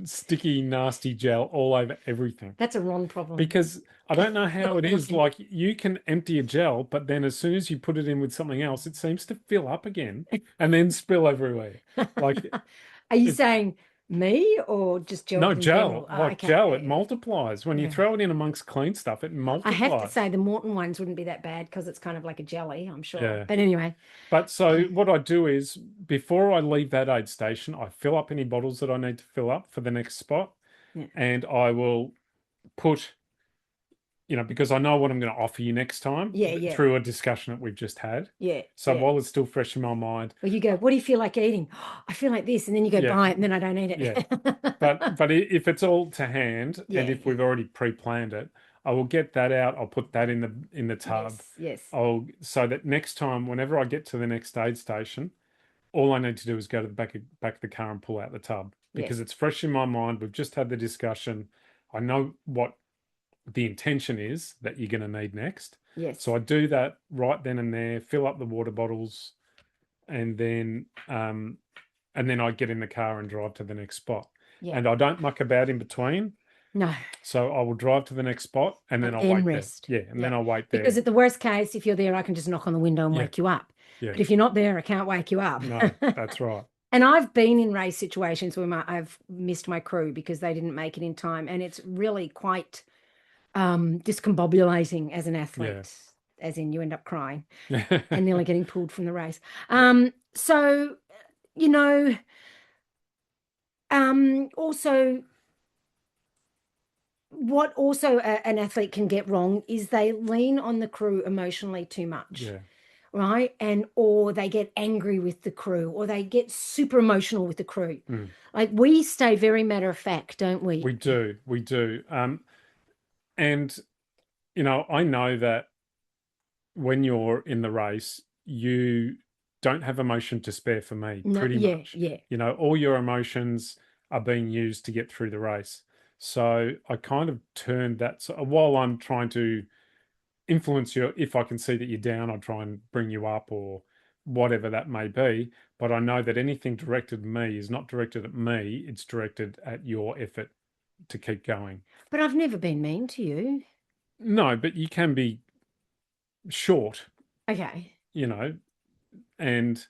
sticky, nasty gel all over everything. That's a Ron problem. Because I don't know how it is. Like you can empty a gel, but then as soon as you put it in with something else, it seems to fill up again and then spill everywhere. Like Are you it, saying me or just no, gels in gel, general? Oh, like okay, gel, yeah, it multiplies. When you yeah. throw it in amongst clean stuff, it I have to multiplies. say the Morton ones wouldn't be that bad because it's kind of like a jelly, I'm sure. Yeah. But anyway, But so what I do is before I leave that aid station, I fill up any bottles that I need to fill up for the next spot. yeah, And I will put, because I know what I'm going to offer you next time yeah, through a discussion that we've just had. yeah, So yeah. while it's still fresh in my mind, Well, you go, what do you feel like eating? I feel like this, and then you go yeah, buy it, and then I don't eat yeah. it. But if it's all to hand and Yeah, if we've already pre-planned it, I will get that out. I'll put that in the tub. yes, So that next time, whenever I get to the next aid station, all I need to do is go to the back of the car and pull out the tub yes, because it's fresh in my mind. We've just had the discussion. I know what the intention is that you're going to need next. yes, So I do that right then and there, fill up the water bottles, and then I get in the car and drive to the next spot. yeah, And I don't muck about in between. No. So I will drive to the next spot and then And I'll then wait there. rest. Yeah, and Yeah. then I'll wait Because there. at the worst case, if you're there, I can just knock on the window and Yeah, wake you up. yeah. But if you're not there, I can't wake you up. No, that's right. And I've been in race situations where I've missed my crew because they didn't make it in time. And it's really quite discombobulating as an Yeah. athlete, as in you end up crying Yeah. and nearly getting pulled from the race. So, you know, also what also an athlete can get wrong is they lean on the crew emotionally too much, Yeah. right? And or they get angry with the crew or they get super emotional with the crew. Mm. Like we stay very matter of fact, don't we? We do. We do. And I know that when you're in the race, you don't have emotion to spare for me, No, pretty yeah, much. yeah. All your emotions are being used to get through the race. So I kind of turned that, so while I'm trying to influence you, if I can see that you're down, I'll try and bring you up or whatever that may be. But I know that anything directed at me is not directed at me, it's directed at your effort to keep going. But I've never been mean to you. No, but you can be short, Okay. you know, and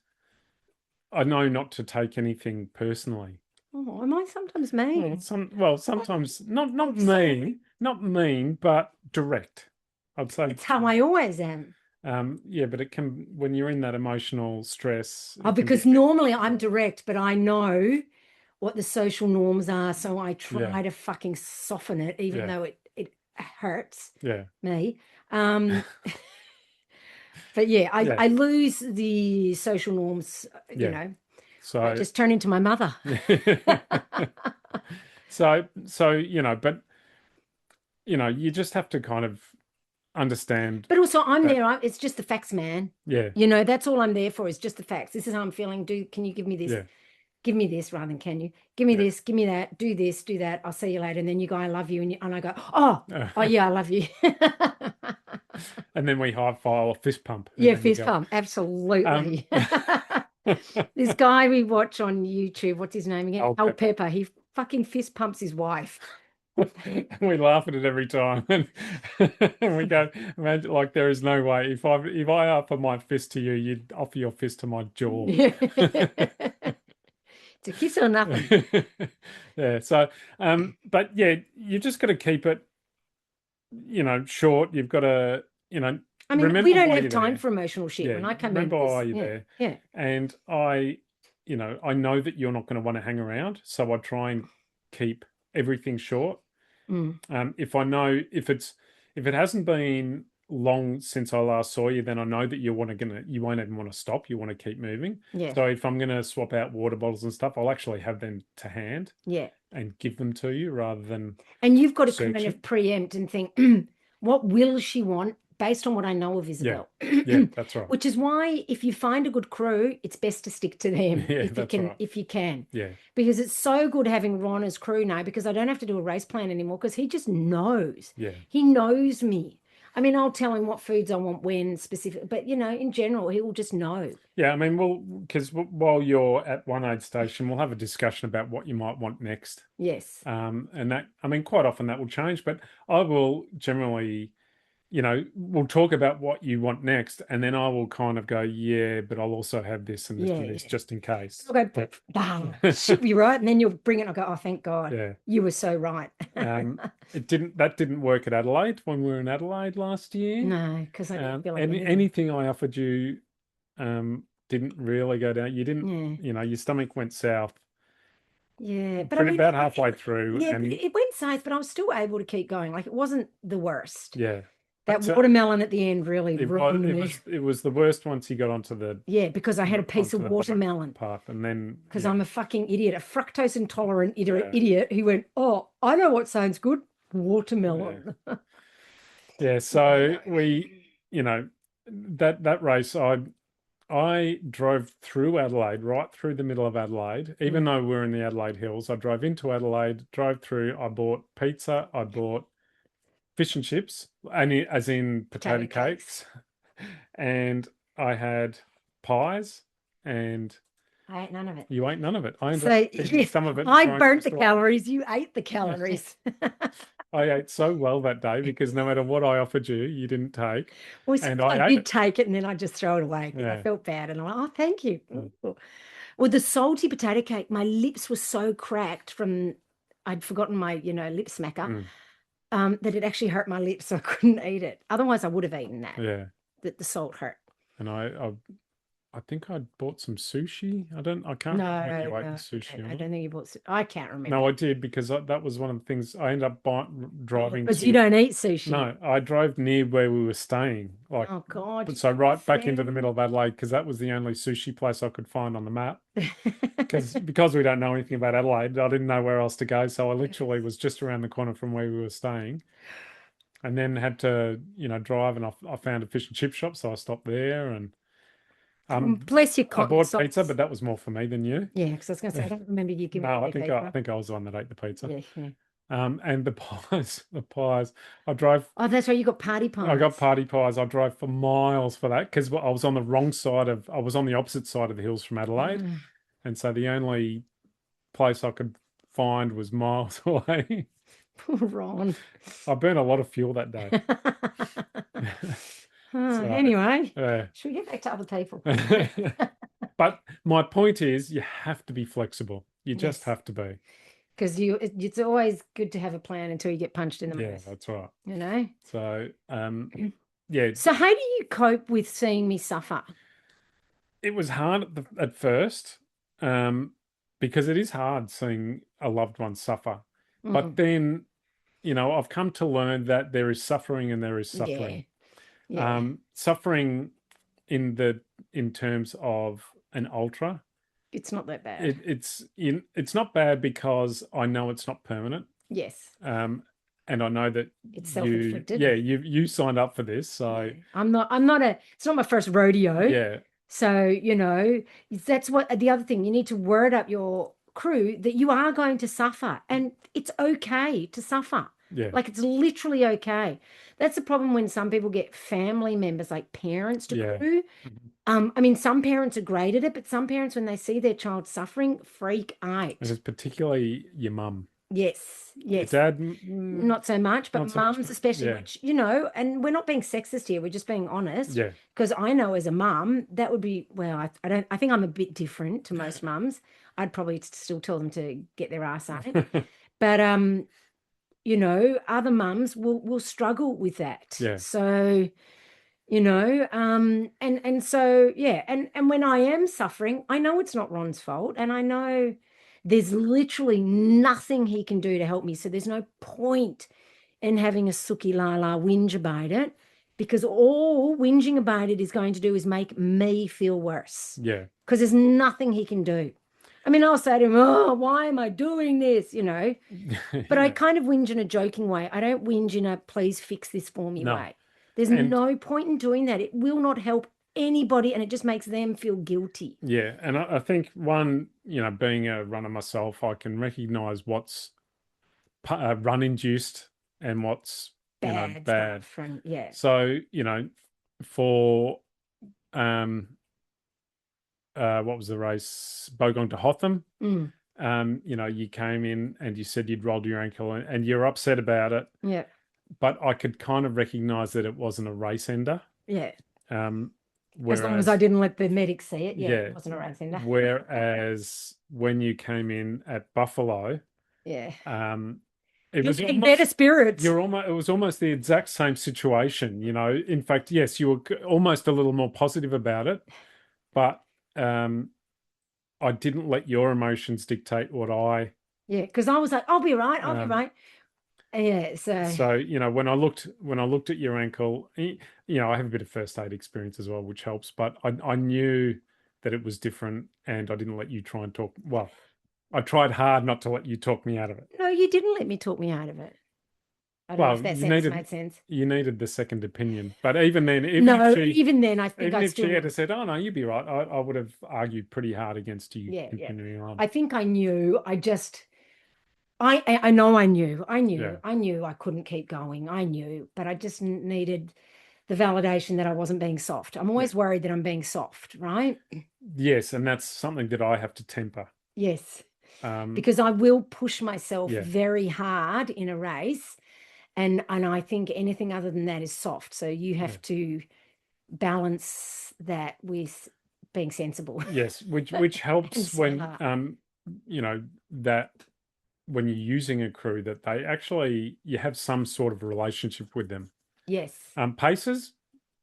I know not to take anything personally. Oh, am I sometimes Well, mean? sometimes not I'm sorry. mean, but direct. I'd say, It's how I always am. yeah, but it can, when you're in that emotional stress, Oh, it can be because a bit, normally I'm direct, but I know what the social norms are, so I yeah, try to fucking soften it, even yeah, though it hurts yeah, me. Um, but yeah, I yeah, I lose the social norms, yeah. I So, just turn into my mother. but you just have to kind of understand But also I'm that, there, it's just the facts, man. yeah, That's all I'm there for is just the facts. This is how I'm feeling. Can you give me this? yeah, Give me this rather than can you? Give me yeah. this, give me that, do this, do that. I'll see you later. And then you go, I love you. And I go, oh yeah, I love you. And then we high file a fist pump, and Yeah, then you fist go, pump. um, Absolutely. This guy we watch on YouTube, what's his name again? Al Al Pepper. Pepper. He fucking fist pumps his wife. We laugh at it every time, and we go, imagine, like, there is no way if I offer my fist to you, you'd offer your fist to my jaw. It's a kiss or nothing. Yeah. So, but yeah, you just got to keep it, short. You've got to, I mean, we remember don't why have you're time there. for emotional shit. Yeah, When I come in, remember why this, you're yeah, there. yeah. And I know that you're not going to want to hang around, so I try and keep everything short. Mm, If I know if it hasn't been long since I last saw you, then I know that you won't even want to stop. You want to keep moving. yeah, So if I'm gonna swap out water bottles and stuff, I'll actually have them to hand yeah. and give them to you rather than And you've got to kind searching. of preempt and think, what will she want based on what I know of Yeah, Isabel? yeah, that's right. Which is why if you find a good crew, it's best to stick to them Yeah, that's right. if you can. Yeah, Because it's so good having Ron as crew now because I don't have to do a race plan anymore because he just knows. yeah. He knows me. I mean, I'll tell him what foods I want when specific, but in general, he will just know. Yeah, I mean, because while you're at one aid station, we'll have a discussion about what you might want next. Yes. And that, I mean, quite often that will change, but I will generally, we'll talk about what you want next, and then I will kind of go, yeah, but I'll also have this and this Yeah, and this yeah. just in case. I'll go, bang, shit, you're right. And then you'll bring it. I'll go, oh, thank God. Yeah. You were so right. That didn't work at Adelaide when we were in Adelaide last year. No, because I didn't feel like anything. Anything I offered you didn't really go down. You didn't, Yeah. your stomach went south Yeah. But I pretty mean, about halfway through, yeah, but and it went south, but I was still able to keep going. Like it wasn't the worst. yeah, That but watermelon at the end really it was ruined me. it was the worst once you got onto the Yeah, because I had a piece of bottom watermelon. path, and then Because yeah, I'm a fucking idiot, a fructose intolerant yeah, idiot who went, oh, I know what sounds good. yeah. Watermelon. Yeah, Yeah, so that race, I drove through Adelaide, right through the middle of Adelaide, no. even though we're in the Adelaide Hills. I drove into Adelaide, drove through. I bought pizza, I bought fish and chips, as in potato Potato cakes. cakes, and I had pies and I ate none of it. You ate none of it. I ended up So eating yeah, some of it and I throwing the burnt rest the away. calories. You ate the calories. I ate so well that day because no matter what I offered you, you didn't take, Well, and I I ate did it. take it and then I just throw it away because I Yeah. felt bad. And I'm like, oh, thank you. Mm. Ooh. Well, the salty potato cake, my lips were so cracked from I'd forgotten my, lip smacker, Mm. that it actually hurt my lips, so I couldn't eat it. Otherwise, I would have eaten that. Yeah. That the salt hurt. And I think I bought some sushi. I can't remember when No, you ate the no, sushi or I not. don't think you bought. I can't remember No, I did because that was one of the things I ended up driving because you to. don't eat sushi. No, I drove near where we were staying, like, Oh God, but you so poor right back into the thing. middle of Adelaide because that was the only sushi place I could find on the map. Because we don't know anything about Adelaide, I didn't know where else to go, so I literally was just around the corner from where we were staying, and then had to, drive, and I found a fish and chip shop, so I stopped there, and Bless your I cotton bought pizza, but socks. that was more for me than you. Yeah, because I was going to say I don't remember you giving No, me a I pizza. think I was the one that ate the pizza. Yeah, yeah. And the pies. I drove. Oh, that's right. You got party I got pies. party pies. I drove for miles for that because I was on the wrong side of. I was on the opposite side of the hills from Adelaide, Mm. and so the only place I could find was miles away. Poor Ron. I burned a lot of fuel that day. So, Anyway, yeah. should we get back to other people? But my point is, you have to be flexible. You just Yes, have to be. because it's always good to have a plan until you get punched in the Yeah, mouth, that's right. you know? So, yeah, So how do you cope with seeing me suffer? it was hard at first, um, because it is hard seeing a loved one suffer. But Mm, then, I've come to learn that there is suffering and there is yeah, suffering. yeah. Suffering in terms of an ultra, It's not that bad. it's not bad because I know it's not permanent. Yes, Um, and I know that it's yeah, self-inflicted. you signed up for this, Yeah. so It's not my first rodeo. yeah, So, that's what the other thing, you need to word up your crew that you are going to suffer and it's okay to suffer. yeah, Like it's literally okay. That's the problem when some people get family members like parents to yeah. crew. Mhm. I mean, some parents are great at it, but some parents, when they see their child suffering, freak And out. it's particularly your mum. Yes, Your yes. dad, Not so much, but not so much, mums but especially, yeah, which, and we're not being sexist here, we're just being honest. yeah, Because I know as a mum, that would be, well, I think I'm a bit different to most mums. I'd probably still tell them to get their ass out. But other mums will struggle with that. yeah, So, and so yeah, and when I am suffering, I know it's not Ron's fault, and I know there's literally nothing he can do to help me. So there's no point in having a sookie la la whinge about it because all whinging about it is going to do is make me feel worse yeah, because there's nothing he can do. I mean, I'll say to him, "Oh, why am I doing this?" But I yeah. kind of whinge in a joking way. I don't whinge in a please fix this for me No, way. There's and no point in doing that. It will not help anybody and it just makes them feel guilty. yeah, and I think one, being a runner myself, I can recognize what's run induced and what's Bad bad. stuff. And yeah. So for what was the race? Bogong to Hotham. Mm, You came in and you said you'd rolled your ankle and you're upset about it, yeah. but I could kind of recognize that it wasn't a race ender. Yeah. Um, As long as I whereas, didn't let the medics see it. Yeah. It yeah, wasn't a right sender. whereas when you came in at Buffalo, Yeah. um, it You're was in better almost spirits. it was almost the exact same situation. In fact, yes, you were almost a little more positive about it, but I didn't let your emotions dictate what I. Yeah. Because I was like, I'll be right. I'll be Um, right. Yeah. So, so when I looked at your ankle, I have a bit of first aid experience as well, which helps. But I knew that it was different, and I didn't let you try and talk. Well, I tried hard not to let you talk me out of it. no, you didn't let me talk me out of it. I don't know if Well, that sentence made sense. you needed the second opinion, but even then, No, even then, I think even I if she still, had said, "Oh no, you'd be right," I would have argued pretty hard against you yeah, yeah. continuing on. I think I knew. I know I knew. I Yeah, knew. I knew I couldn't keep going. I knew, but I just needed. the validation that I wasn't being soft. I'm Yeah. always worried that I'm being soft, right? Yes, and that's something that I have to temper. Yes, Um, because I will push myself yeah, very hard in a race, and I think anything other than that is soft. So you yeah. have to balance that with being sensible Yes, which and helps when smart. you know that when you're using a crew that they actually you have some sort of relationship with them. Yes. Paces,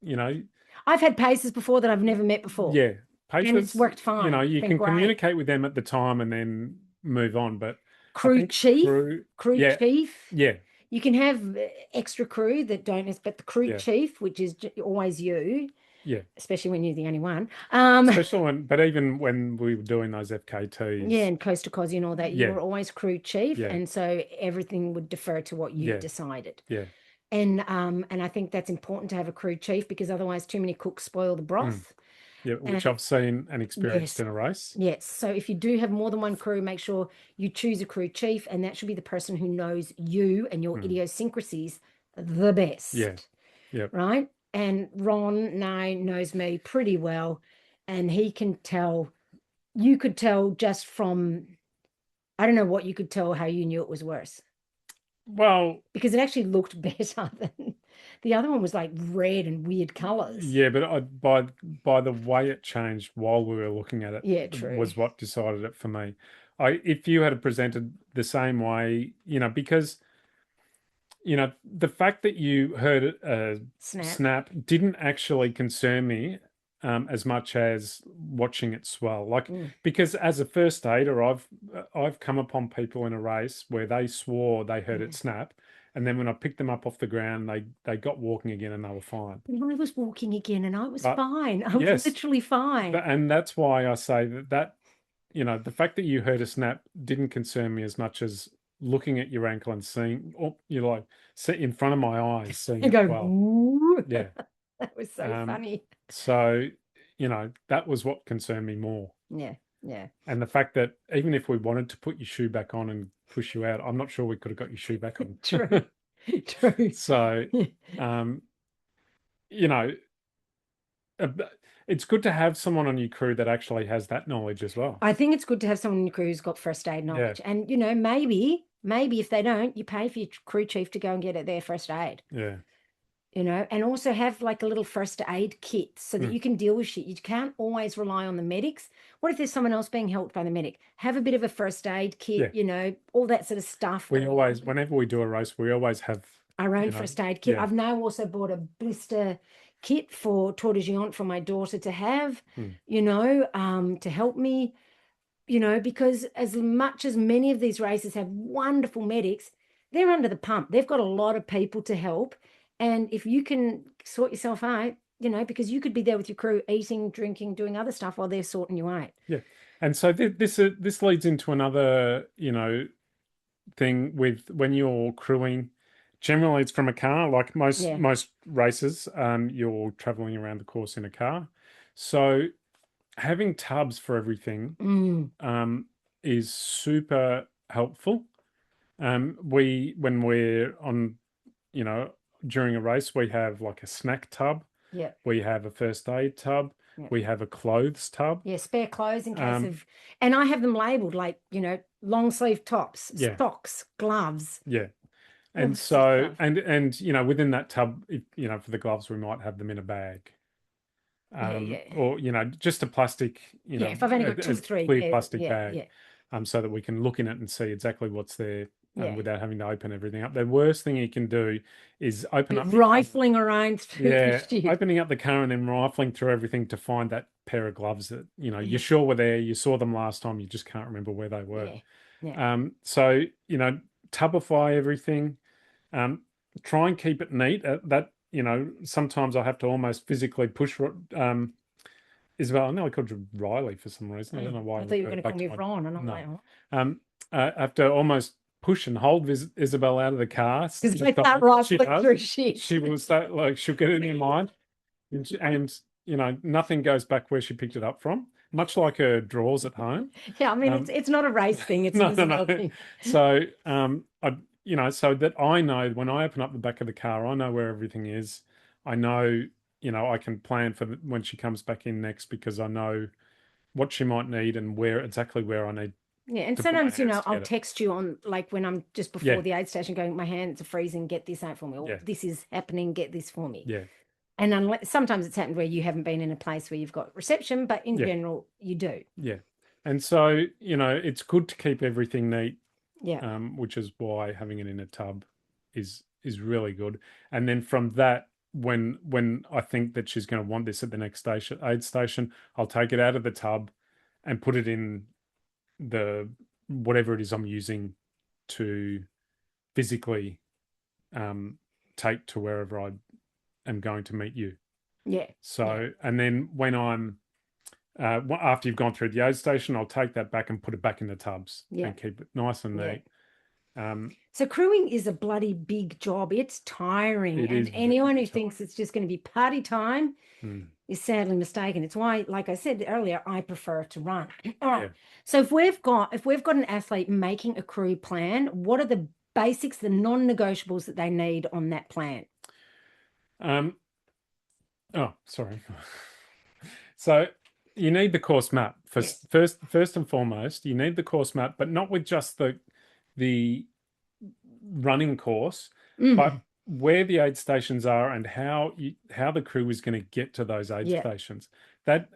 you know, I've had paces before that I've never met before, yeah, and it's paces, worked fine. It's you been can great. communicate with them at the time and then move on. But I Crew think chief, crew, crew yeah, chief. yeah, You can have extra crew that don't, but the crew yeah, chief, which is always you, yeah. especially when you're the only one. Especially when, but even when we were doing those Yeah, FKTs, and coast to coast and all that, you yeah, were always crew chief, yeah, and so everything would defer to what you yeah, decided. yeah, And I think that's important to have a crew chief because otherwise too many cooks spoil the mm, broth. yeah, which And I've seen and experienced yes, in a race. yes. So if you do have more than one crew, make sure you choose a crew chief, and that should be the person who knows you and your Mm, idiosyncrasies the yeah, best, yeah. right? And Ron now knows me pretty well, and he can tell, you could tell just from, I don't know what you could tell how you knew it was worse Well, because it actually looked better than the other one was like red and weird colors. yeah, but by the way it changed while we were looking at it Yeah, true. was what decided it for me. I if you had presented the same way, because the fact that you heard a Snap. snap didn't actually concern me as much as watching it swell. Like Mm. because as a first aider, I've come upon people in a race where they swore they heard it Yeah. snap, and then when I picked them up off the ground, they got walking again and they were fine. I was walking again and I was But fine. I was yes, literally fine. and that's why I say the fact that you heard a snap didn't concern me as much as looking at your ankle and seeing, oh, you like, sit in front of my eyes, seeing I it go, well. "Ooh." Yeah. That was so Um, funny. so, that was what concerned me more. Yeah, yeah. And the fact that even if we wanted to put your shoe back on and push you out, I'm not sure we could have got your shoe back on. True. True. So, um, you know, uh, it's good to have someone on your crew that actually has that knowledge as well. I think it's good to have someone in your crew who's got first aid Yeah. knowledge. And, maybe if they don't, you pay for your crew chief to go and get it their first aid, Yeah. and also have like a little first aid kit so that Mm. you can deal with shit. You can't always rely on the medics. What if there's someone else being helped by the medic? Have a bit of a first aid kit, Yeah. all that sort of stuff. We always, whenever we do a race, we always have, Our own first aid kit. yeah. I've now also bought a blister kit for Tour de Géant for my daughter to have, Mm. to help me, because as much as many of these races have wonderful medics, they're under the pump. They've got a lot of people to help. And if you can sort yourself out, because you could be there with your crew eating, drinking, doing other stuff while they're sorting you out. Yeah. And so this leads into another, thing with when you're crewing. Generally, it's from a car. Like most Yeah. most races, you're traveling around the course in a car. So having tubs for everything Mm. is super helpful. When we're on, during a race, we have like a snack tub. Yeah. We have a first aid tub. Yeah. We have a clothes tub. Yeah, spare clothes in case of, and I have them labeled like, long sleeve tops, Yeah, socks, gloves, yeah. all And that sort of so, stuff. within that tub, for the gloves, we might have them in a bag, Yeah, yeah. or just a plastic, Yeah, if I've only got two or a three, clear yeah, plastic yeah, bag, yeah, so that we can look in it and see exactly what's there, yeah. without having to open everything up. The worst thing you can do is open But up your car. rifling around through the Yeah, shit. opening up the car and then rifling through everything to find that pair of gloves that, you're sure were there. You saw them last time, you just can't remember where they were. Yeah, yeah. So, tubify everything. Try and keep it neat. That sometimes I have to almost physically push. Isabel, I know I called you Riley for some reason. I don't know why. I I thought you were reverted going to back call to me my Ron, and I'm no. like, oh. I have to almost push and hold Isabel out of the car. Because I Just can't she rifle it does. through shit. She will start like she'll get it in mind, and nothing goes back where she picked it up from. Much like her drawers at home. Yeah, I mean, Um, it's not a race thing, it's an no, no, Isabel no. thing. So, so that I know when I open up the back of the car, I know where everything is. I know, I can plan for when she comes back in next because I know what she might need and exactly where I need Yeah, and to put my sometimes, hands to I'll get it. text you on like when I'm just before Yeah, the aid station going, my hands are freezing, get this out for me, or yeah, this is happening, get this for me. yeah, And unless sometimes it's happened where you haven't been in a place where you've got reception, but in yeah, general, you do. yeah. And so, it's good to keep everything neat, Yeah. which is why having it in a tub is really good. And then from that, when I think that she's going to want this at the next aid station, I'll take it out of the tub and put it in the whatever it is I'm using to physically take to wherever I am going to meet you. Yeah. Yeah. So, and then when I'm after you've gone through the aid station, I'll take that back and put it back in the tubs Yeah. and keep it nice and Yeah. neat. Um, So crewing is a bloody big job. It's tiring. it And is anyone very who tight. thinks it's just going to be party time Mm, is sadly mistaken. It's why, like I said earlier, I prefer to run. All right. yeah. So if we've got an athlete making a crew plan, what are the basics, the non-negotiables that they need on that plan? Um, oh, sorry. So you need the course map for Yes. first and foremost. You need the course map, but not with just the running course, but Mm. where the aid stations are and how the crew is going to get to those aid Yeah. stations. That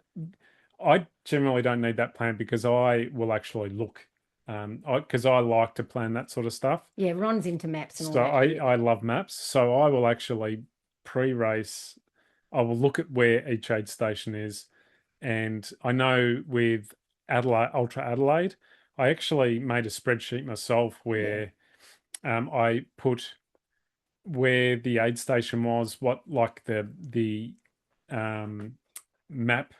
I generally don't need that plan because I will actually look, because I like to plan that sort of stuff. Yeah. Ron's into maps and all So that. Yeah. I love maps, so I will actually pre-race. I will look at where each aid station is, and I know with Adelaide, Ultra Adelaide, I actually made a spreadsheet myself Yeah. where I put where the aid station was, what like the um, map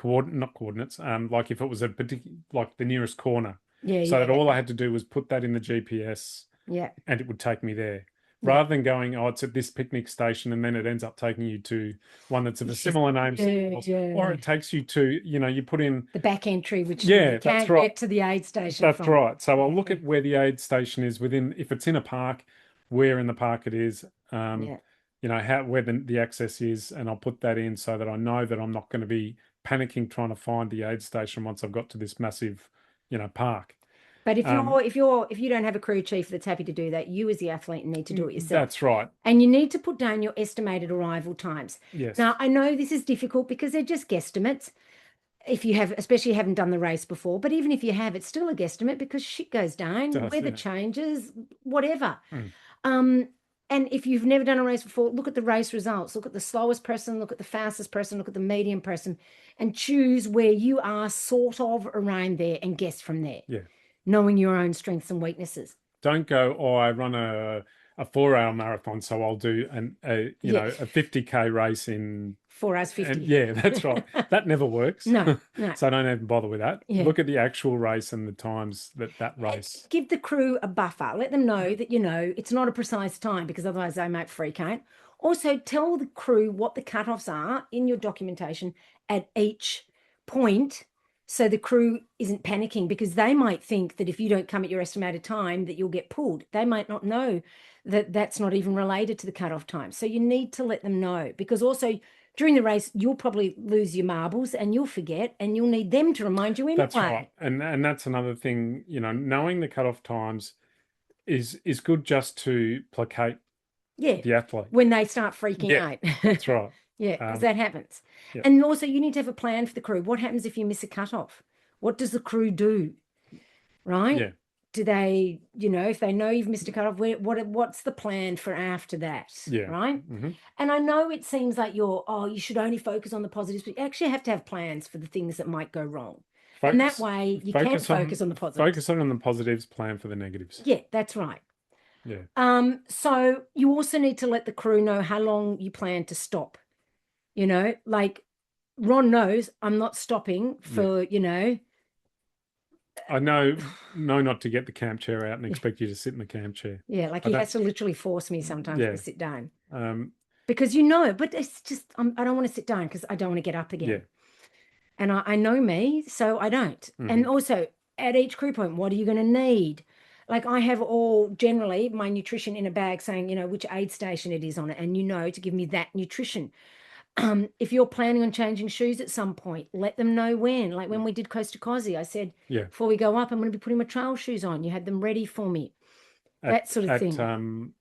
not coordinates, like if it was a particular like the nearest corner, Yeah. so that Yeah. all I had to do was put that in the GPS Yeah. and it would take me there. Yeah. Rather than going, oh, it's at this picnic station, and then it ends up taking you to one that's of a It's just, similar name, yeah. or Yeah. it takes you to, you put in, The back entry, which you yeah, that's can't right. get to the aid station That's from. right. So I'll Yeah. look at where the aid station is within, if it's in a park, where in the park it is, Yeah. how where the access is, and I'll put that in so that I know that I'm not going to be panicking trying to find the aid station once I've got to this massive, park. But Um, if you don't have a crew chief that's happy to do that, you as the athlete need to do it yourself. that's right. And you need to put down your estimated arrival times. Now, Yes. I know this is difficult because they're just guesstimates. If you have, especially haven't done the race before, but even if you have, it's still a guesstimate because shit goes down, Does, weather yeah. changes, whatever. Mm, Um, and if you've never done a race before, look at the race results, look at the slowest person, look at the fastest person, look at the medium person, and choose where you are sort of around there and guess from there, yeah. knowing your own strengths and weaknesses. Don't go, oh, I run a 4 hour marathon, so I'll do Yeah, a 50K race in. 4 hours And 50. yeah, that's right. That never works. No, no. So I don't even bother with that. Yeah. Look at the actual race and the times that And race. give the crew a buffer. Let them know that, it's not a precise time because otherwise they might freak out. Also, tell the crew what the cutoffs are in your documentation at each point so the crew isn't panicking because they might think that if you don't come at your estimated time that you'll get pulled. They might not know that that's not even related to the cutoff time. So you need to let them know because also during the race, you'll probably lose your marbles and you'll forget and you'll need them to remind you That's right. anyway. And that's another thing, knowing the cutoff times is good just to placate Yeah, the athlete. when they start freaking Yeah, out. that's right. Yeah, because Um, that happens. yeah, And also, you need to have a plan for the crew. What happens if you miss a cutoff? What does the crew do? Right? yeah, Do they, if they know you've missed a cutoff, what's the plan for after that? yeah. Right? Hmm. And I know it seems like you should only focus on the positives, but you actually have to have plans for the things that might go wrong. And that Focus way you can focus focus on on the positives. focus on the positives, plan for the negatives. Yeah, that's right. Yeah. So you also need to let the crew know how long you plan to stop. Like Ron knows I'm not stopping Yeah. for, I know not to get the camp chair out and yeah, expect you to sit in the camp chair. yeah, like But he has that's to literally force me sometimes to yeah. sit down Um, because but it's just I don't want to sit down because I don't want to get up yeah. again. And I know me, so I don't. And Hmm. also at each crew point, what are you going to need? Like I have all generally my nutrition in a bag saying, which aid station it is on it, and to give me that nutrition. If you're planning on changing shoes at some point, let them know when. Like when we did Coast to Cosy, I said, Yeah. before we go up, I'm going to be putting my trail shoes on. You had them ready for me. At That sort of thing.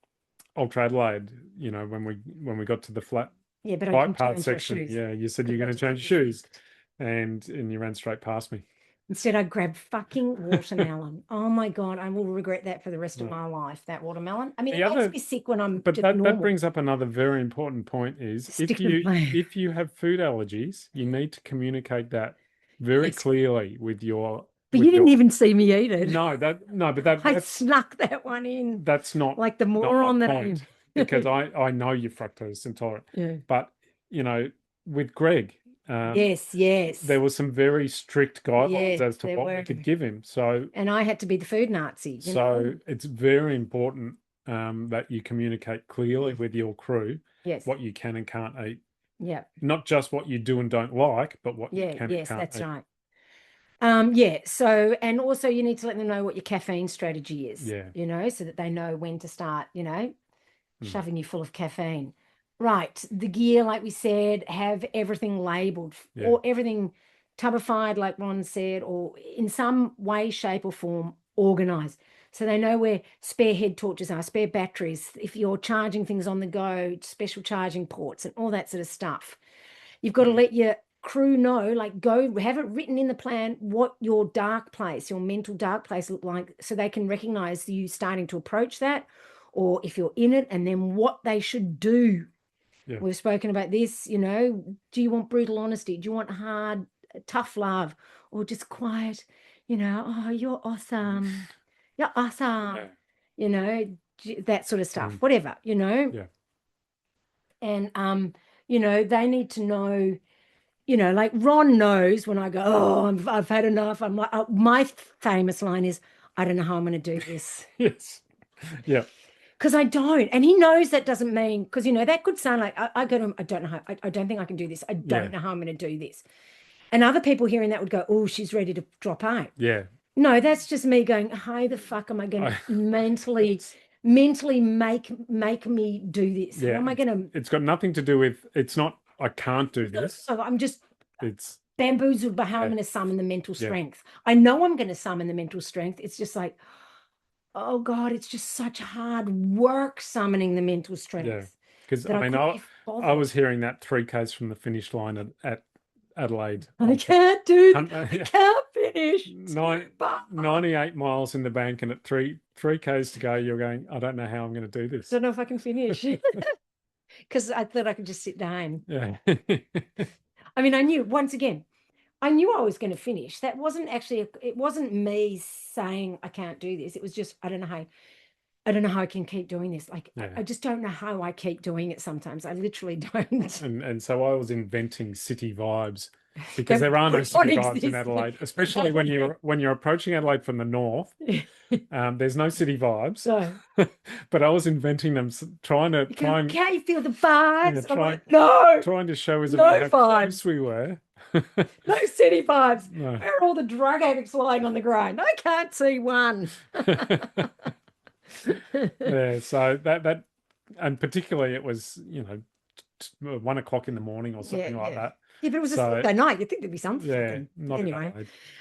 Ultra Adelaide, when we got to the flat Yeah, but I bike didn't path change my section, shoes. yeah, you said you're going to change Because shoes, and you ran straight past me. instead, I grabbed fucking watermelon. Oh my God, I will regret that for the rest of Right. my life, that watermelon. I mean, The it makes other, me sick when I'm but just that normal. brings up another very important point is Stick to the plan. if you have food allergies, you need to communicate that very Yes. clearly with your But you didn't even see me eat it. no, but I that's snuck that one in that's not like the not my moron that I point, am. because I know you're fructose intolerant, Yeah. but with Greg, Yes, yes. there were some very strict guidelines Yes, as to there what we were. could give him. And I had to be the food Nazi, So it's very important that you communicate clearly with your crew Yes. what you can and can't eat. Yeah. Not just what you do and don't like, but what you Yeah. can and Yes, can't that's eat. right. Yeah. So, and also you need to let them know what your caffeine strategy is, Yeah. so that they know when to start, Mm. shoving you full of caffeine. Right. The gear, like we said, have everything labeled Yeah. or everything tubified, like Ron said, or in some way, shape, or form organized. So they know where spare head torches are, spare batteries, if you're charging things on the go, special charging ports, and all that sort of stuff. You've got to let your crew know, like go have it written in the plan what your dark place, your mental dark place look like, so they can recognize you starting to approach that, or if you're in it, and then what they should do. Yeah. We've spoken about this, do you want brutal honesty? Do you want hard, tough love, or just quiet, oh, you're awesome. You're awesome. Yeah. That sort of stuff, whatever, Yeah. And they need to know, like Ron knows when I go, oh, I've had enough. I'm like, my famous line is, I don't know how I'm going to do this. Yes. Yeah. Because I don't. And he knows that doesn't mean, because, that could sound like, I go to him, I don't know how, I don't think I can do this. I don't know how I'm going to do this. And other people hearing that would go, oh, she's ready to drop out. Yeah. No, that's just me going, how the fuck am I going to mentally make me do this? Yeah. How am I going to? It's got nothing to do with, it's not, I can't do this. So I'm just It's bamboozled by how I'm going to summon the mental strength. I know I'm going to summon the mental strength. It's just like, oh God, it's just such hard work summoning the mental strength. Yeah. Because I was hearing that 3Ks from the finish line at Adelaide. I can't do it. I can't finish. 98 miles in the bank, and at 3Ks to go, you're going, I don't know how I'm going to do this. Don't know if I can finish. Because I thought I could just sit down. Yeah. I mean, I knew I was going to finish. That wasn't actually, it wasn't me saying I can't do this. It was just, I don't know how I can keep doing this. Like, I just don't know how I keep doing it sometimes. I literally don't. And so I was inventing city vibes, because there are no city vibes in Adelaide, especially when you're approaching Adelaide from the north. There's no city vibes. So, but I was inventing them, trying to can you feel the vibes? Trying to show us how close we were. No city vibes. No. Where are all the drug addicts lying on the ground? I can't see one. Yeah, so that, and particularly it was 1 o'clock in the morning or something like that. Yeah, but it was a Sunday night. You'd think there'd be something. Yeah, not anyway.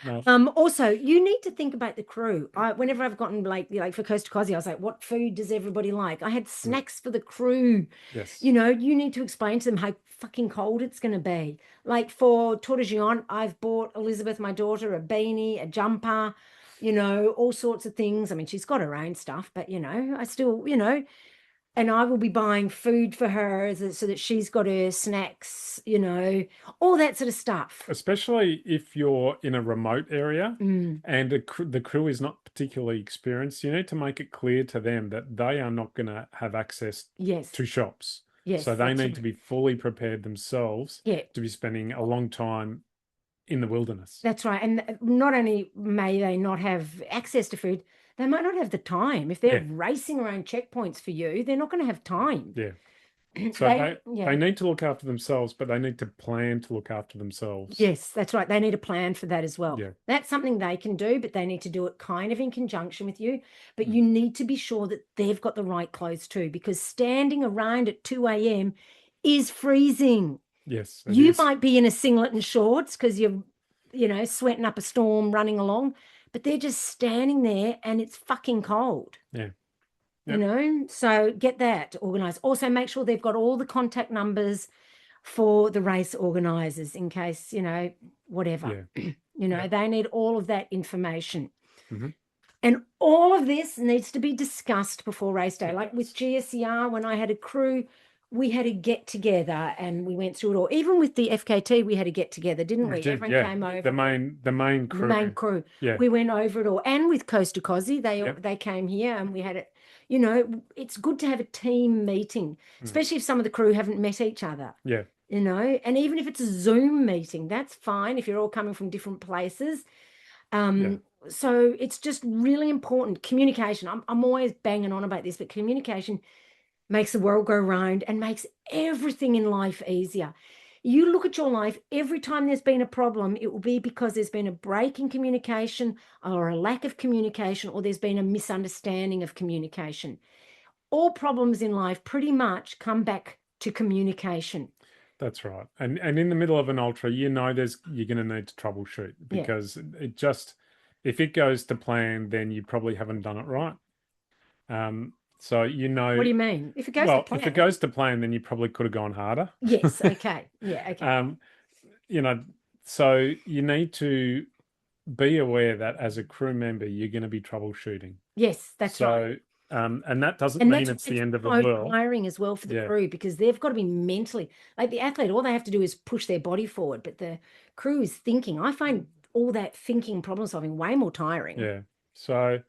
No. Also, you need to think about the crew. Whenever I've gotten like for Coast to Cosy, I was like, what food does everybody like? I had snacks for the crew. Yes. You need to explain to them how fucking cold it's going to be. Like for Tour de Gion, I've bought Elizabeth, my daughter, a beanie, a jumper, all sorts of things. I mean, she's got her own stuff, but I still, and I will be buying food for her so that she's got her snacks, all that sort of stuff. Especially if you're in a remote area and the crew is not particularly experienced, you need to make it clear to them that they are not going to have access to shops. Yes, so they need to be fully prepared themselves to be spending a long time in the wilderness. That's right. And not only may they not have access to food, they might not have the time. If they're racing around checkpoints for you, they're not going to have time. Yeah. So they need to look after themselves, but they need to plan to look after themselves. Yes, that's right. They need a plan for that as well. Yeah. That's something they can do, but they need to do it kind of in conjunction with you. But you need to be sure that they've got the right clothes too, because standing around at 2 a.m. is freezing. Yes, You might be in a singlet and shorts because you're, sweating up a storm running along, but they're just standing there and it's fucking cold. Yeah. Yep. So get that organized. Also, make sure they've got all the contact numbers for the race organizers in case, whatever. Yeah. They need all of that information. Mm-hmm. And all of this needs to be discussed before race day. Like with GSER, when I had a crew, we had to get together and we went through it all. Even with the FKT, we had to get together, didn't we? Everyone came over. The main crew. The main crew. Yeah. We went over it all. And with Coast to Cosy, they came here and we had it. It's good to have a team meeting, especially if some of the crew haven't met each other. Yeah. And even if it's a Zoom meeting, that's fine if you're all coming from different places. So it's just really important. Communication. I'm always banging on about this, but communication makes the world go round and makes everything in life easier. You look at your life, every time there's been a problem, it will be because there's been a break in communication or a lack of communication, or there's been a misunderstanding of communication. All problems in life pretty much come back to communication. That's right. And in the middle of an ultra, you're going to need to troubleshoot, because if it goes to plan, then you probably haven't done it right. So What do you mean? If it goes to plan? If it goes to plan, then you probably could have gone harder. Yes. Okay. Yeah. Okay. So you need to be aware that as a crew member, you're going to be troubleshooting. Yes, that's right. And that doesn't mean it's the end of the world. Tiring as well for the crew, because they've got to be mentally, like the athlete, all they have to do is push their body forward, but the crew is thinking. I find all that thinking, problem solving way more tiring. Yeah. So,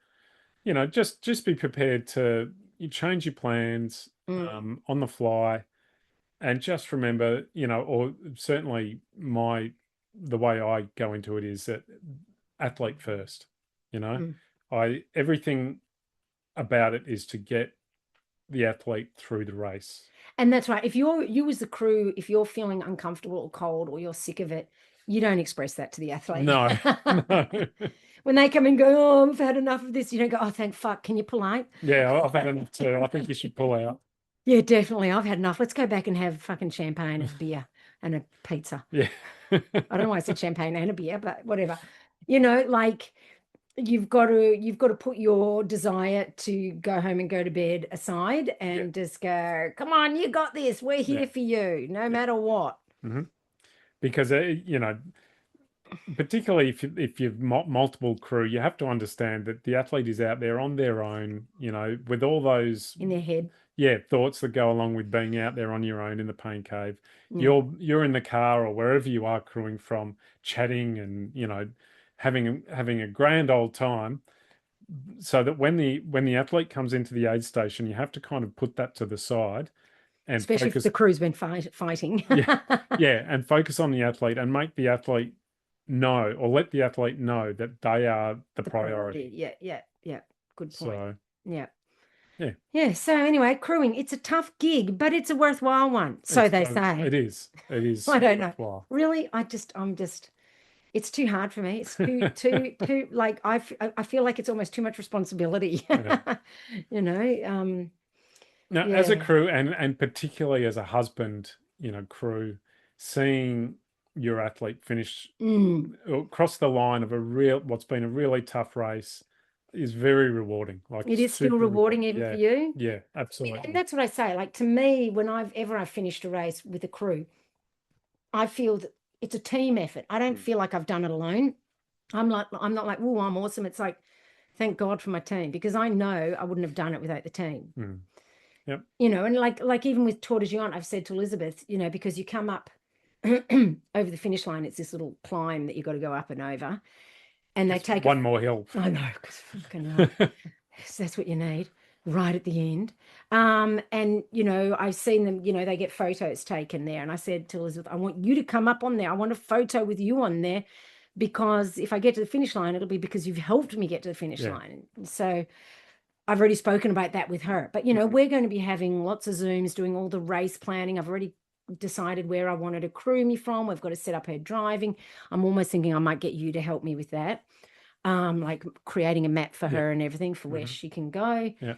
just be prepared to change your plans on the fly, and just remember, or certainly the way I go into it is that athlete first. Everything about it is to get the athlete through the race. And that's right. If you as the crew, if you're feeling uncomfortable or cold or you're sick of it, you don't express that to the athlete. No. When they come and go, oh, I've had enough of this, you don't go, oh, thank fuck, can you pull out? Yeah, I've had enough too. I think you should pull out. Yeah, definitely. I've had enough. Let's go back and have fucking champagne and beer and a pizza. Yeah. I don't know why I said champagne and a beer, but whatever. Like you've got to put your desire to go home and go to bed aside and just go, come on, you got this. We're here for you, no matter what. Mm-hmm. Because, particularly if you've multiple crew, you have to understand that the athlete is out there on their own, with all those in their head. Yeah, thoughts that go along with being out there on your own in the pain cave. You're in the car or wherever you are crewing from, chatting and having a grand old time. So that when the athlete comes into the aid station, you have to kind of put that to the side, and especially if the crew's been fighting. and focus on the athlete and make the athlete know, or let the athlete know, that they are the priority. Yeah. Good point. So, yeah. So anyway, crewing, it's a tough gig, but it's a worthwhile one. So they say. It is. I don't know. Worthwhile. Really, it's too hard for me. It's too like I feel like it's almost too much responsibility. Now, as a crew, and particularly as a husband, crew, seeing your athlete finish across the line of what's been a really tough race is very rewarding. Like, it is still rewarding even for you. Yeah, absolutely. And that's what I say. Like, to me, when I've finished a race with a crew, I feel that it's a team effort. I don't feel like I've done it alone. I'm not like, oh, I'm awesome. It's like, thank God for my team, because I know I wouldn't have done it without the team. Yep. And like even with Tour de Géant, I've said to Elizabeth, because you come up over the finish line, it's this little climb that you've got to go up and over. And they take one more hill. I know, because that's what you need right at the end. And I've seen them, they get photos taken there. And I said to Elizabeth, I want you to come up on there. I want a photo with you on there, because if I get to the finish line, it'll be because you've helped me get to the finish line. So I've already spoken about that with her. But, we're going to be having lots of Zooms, doing all the race planning. I've already decided where I wanted to crew me from. We've got to set up her driving. I'm almost thinking I might get you to help me with that. Like creating a map for her and everything for where she can go. Yeah.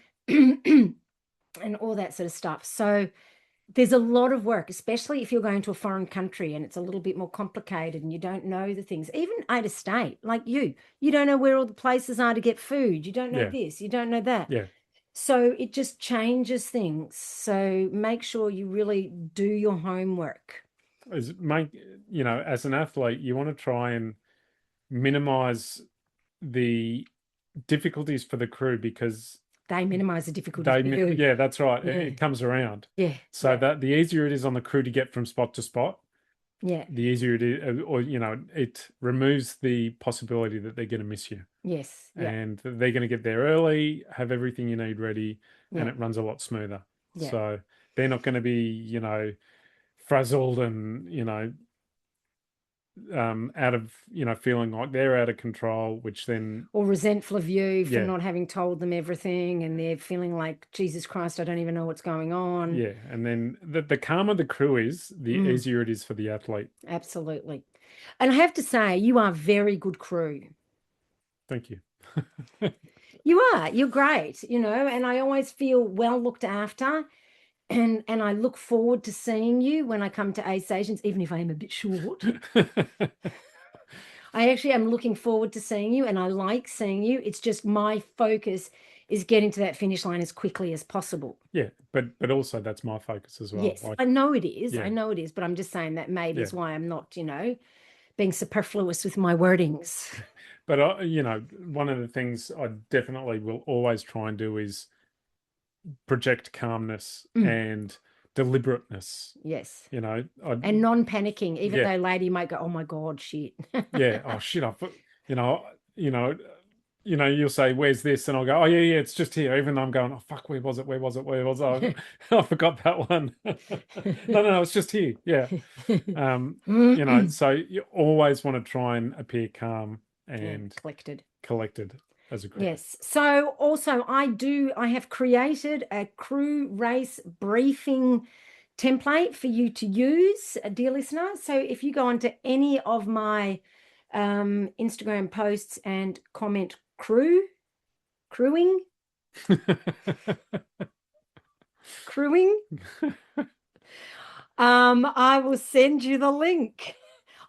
And all that sort of stuff. So there's a lot of work, especially if you're going to a foreign country and it's a little bit more complicated and you don't know the things. Even out of state, like you don't know where all the places are to get food. You don't know this, you don't know that. Yeah. So it just changes things. So make sure you really do your homework. As an athlete, you want to try and minimize the difficulties for the crew because they minimize the difficulties for you. Yeah, that's right. Yeah. It comes around. Yeah. So that the easier it is on the crew to get from spot to spot, yeah, the easier it is, or it removes the possibility that they're going to miss you. Yes. Yeah. And they're going to get there early, have everything you need ready, and it runs a lot smoother. Yeah. So they're not going to be, frazzled and, out of, feeling like they're out of control, which then... Or resentful of you for not having told them everything, and they're feeling like, Jesus Christ, I don't even know what's going on. Yeah, and then the calmer the crew is, the easier it is for the athlete. Absolutely. And I have to say, you are very good crew. Thank you. You are. You're great, and I always feel well looked after. And I look forward to seeing you when I come to A Stations, even if I am a bit short. I actually am looking forward to seeing you, and I like seeing you. It's just my focus is getting to that finish line as quickly as possible. Yeah, but also that's my focus as well. Yes, I know it is. Yeah. I know it is, but I'm just saying that maybe is why I'm not, being superfluous with my wordings. But, one of the things I definitely will always try and do is project calmness and deliberateness. Yes. And non-panicking, even though lady might go, oh my God, shit. Yeah. Oh shit. You'll say, where's this? And I'll go, oh yeah, it's just here. Even though I'm going, oh fuck, where was it? I forgot that one. No, it's just here. Yeah. So you always want to try and appear calm and collected as a crew. Yes. So also I have created a crew race briefing template for you to use, dear listener. So if you go onto any of my Instagram posts and comment crewing, I will send you the link.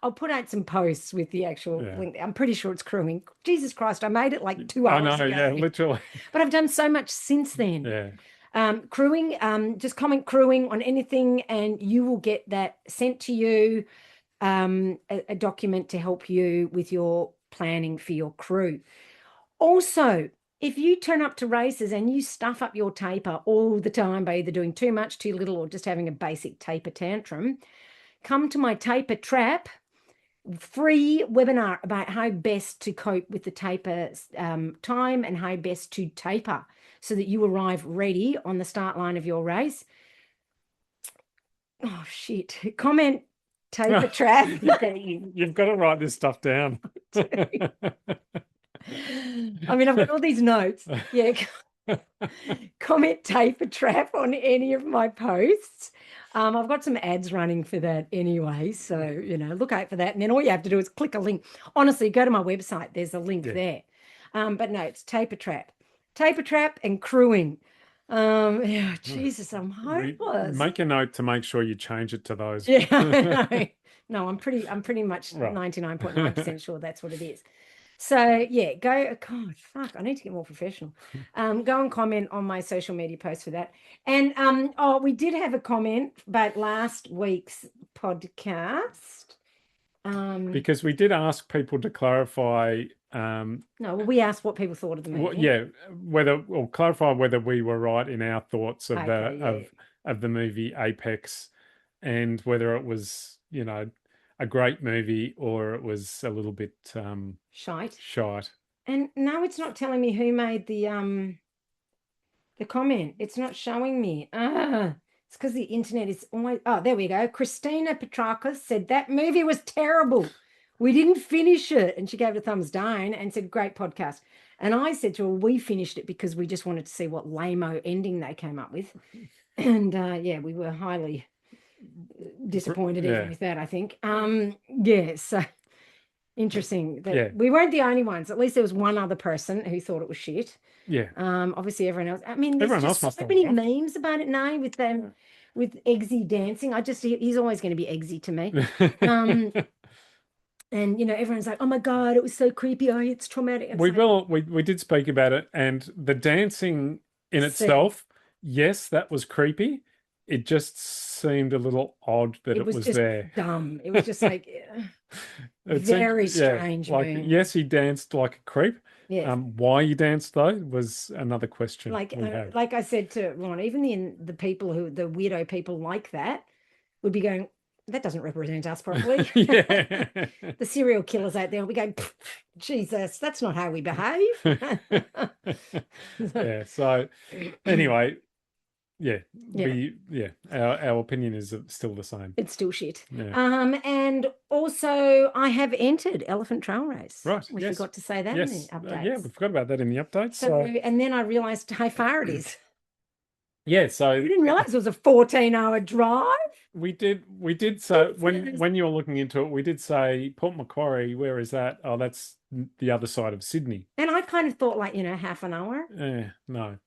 I'll put out some posts with the actual link. I'm pretty sure it's crewing. Jesus Christ, I made it like 2 hours ago. Yeah, literally. But I've done so much since then. Yeah. Crewing, just comment crewing on anything and you will get that sent to you, a document to help you with your planning for your crew. Also, if you turn up to races and you stuff up your taper all the time by either doing too much, too little, or just having a basic taper tantrum, come to my taper trap free webinar about how best to cope with the taper time and how best to taper so that you arrive ready on the start line of your race. Oh shit, comment taper trap. You've got to write this stuff down. I mean, I've got all these notes. Yeah. Comment taper trap on any of my posts. I've got some ads running for that anyway, so look out for that. And then all you have to do is click a link. Honestly, go to my website. There's a link there. But no, it's taper trap and crewing. Jesus, I'm hopeless. Make a note to make sure you change it to those. Yeah, no, I'm pretty much 99.9% sure that's what it is. So yeah, go. God, fuck! I need to get more professional. Go and comment on my social media post for that. And we did have a comment about last week's podcast. Because we did ask people to clarify. We asked what people thought of the movie. Clarify whether we were right in our thoughts of of the movie Apex, and whether it was a great movie or it was a little bit shite. And now it's not telling me who made the comment. It's not showing me. It's because the internet is always... Oh, there we go. Christina Petrakis said that movie was terrible. We didn't finish it. And she gave it a thumbs down and said, great podcast. And I said to her, we finished it because we just wanted to see what lame-o ending they came up with. And yeah, we were highly disappointed even Yeah. with that, I think. Yeah, so interesting that Yeah. we weren't the only ones. At least there was one other person who thought it was shit. Yeah. Obviously everyone else. I mean, there's Everyone else just so must have many loved memes about it now with them with Eggsy dancing. He's always going to be Eggsy to me. it. And you know, everyone's like, "Oh my God, it was so creepy. Oh, it's traumatic." It's like, We did speak about it, and the dancing in see, itself, yes, that was creepy. It just seemed a little odd that it it was was just there. dumb. It was just like It seemed, very yeah, strange like moon. yes, he danced like a creep. Yes. Why he danced though was another question Like we have. like I said to Ron, even the people the weirdo people like that would be going, that doesn't represent us properly. Yeah. The serial killers out there will be going, Jesus, that's not how we behave. Yeah. So anyway, yeah, Yeah, our opinion is still the same. it's still shit. Yeah. And also I have entered Elephant Trail Race. Right. We Yes. forgot to say that in the Yes. Yeah, updates. we forgot about that in the updates. So, and then I realized how far it is. Yeah, I so didn't realize it was a 14-hour drive. we did so Yes. when you were looking into it, we did say Port Macquarie, where is that? Oh, that's the other side of Sydney. And I kind of thought like, half an hour. No.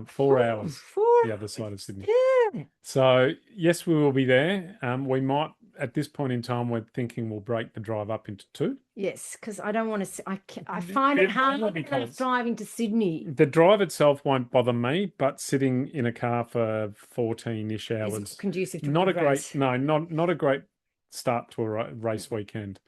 4 hours the other side of Sydney. Yeah. So yes, we will be there. We might at this point in time we're thinking we'll break the drive up into two. Yes, because I don't want to. I find it hard enough driving to Sydney. The drive itself won't bother me, but sitting in a car for 14-ish Is hours, conducive to not a good great, race. no, not a great start to a race weekend.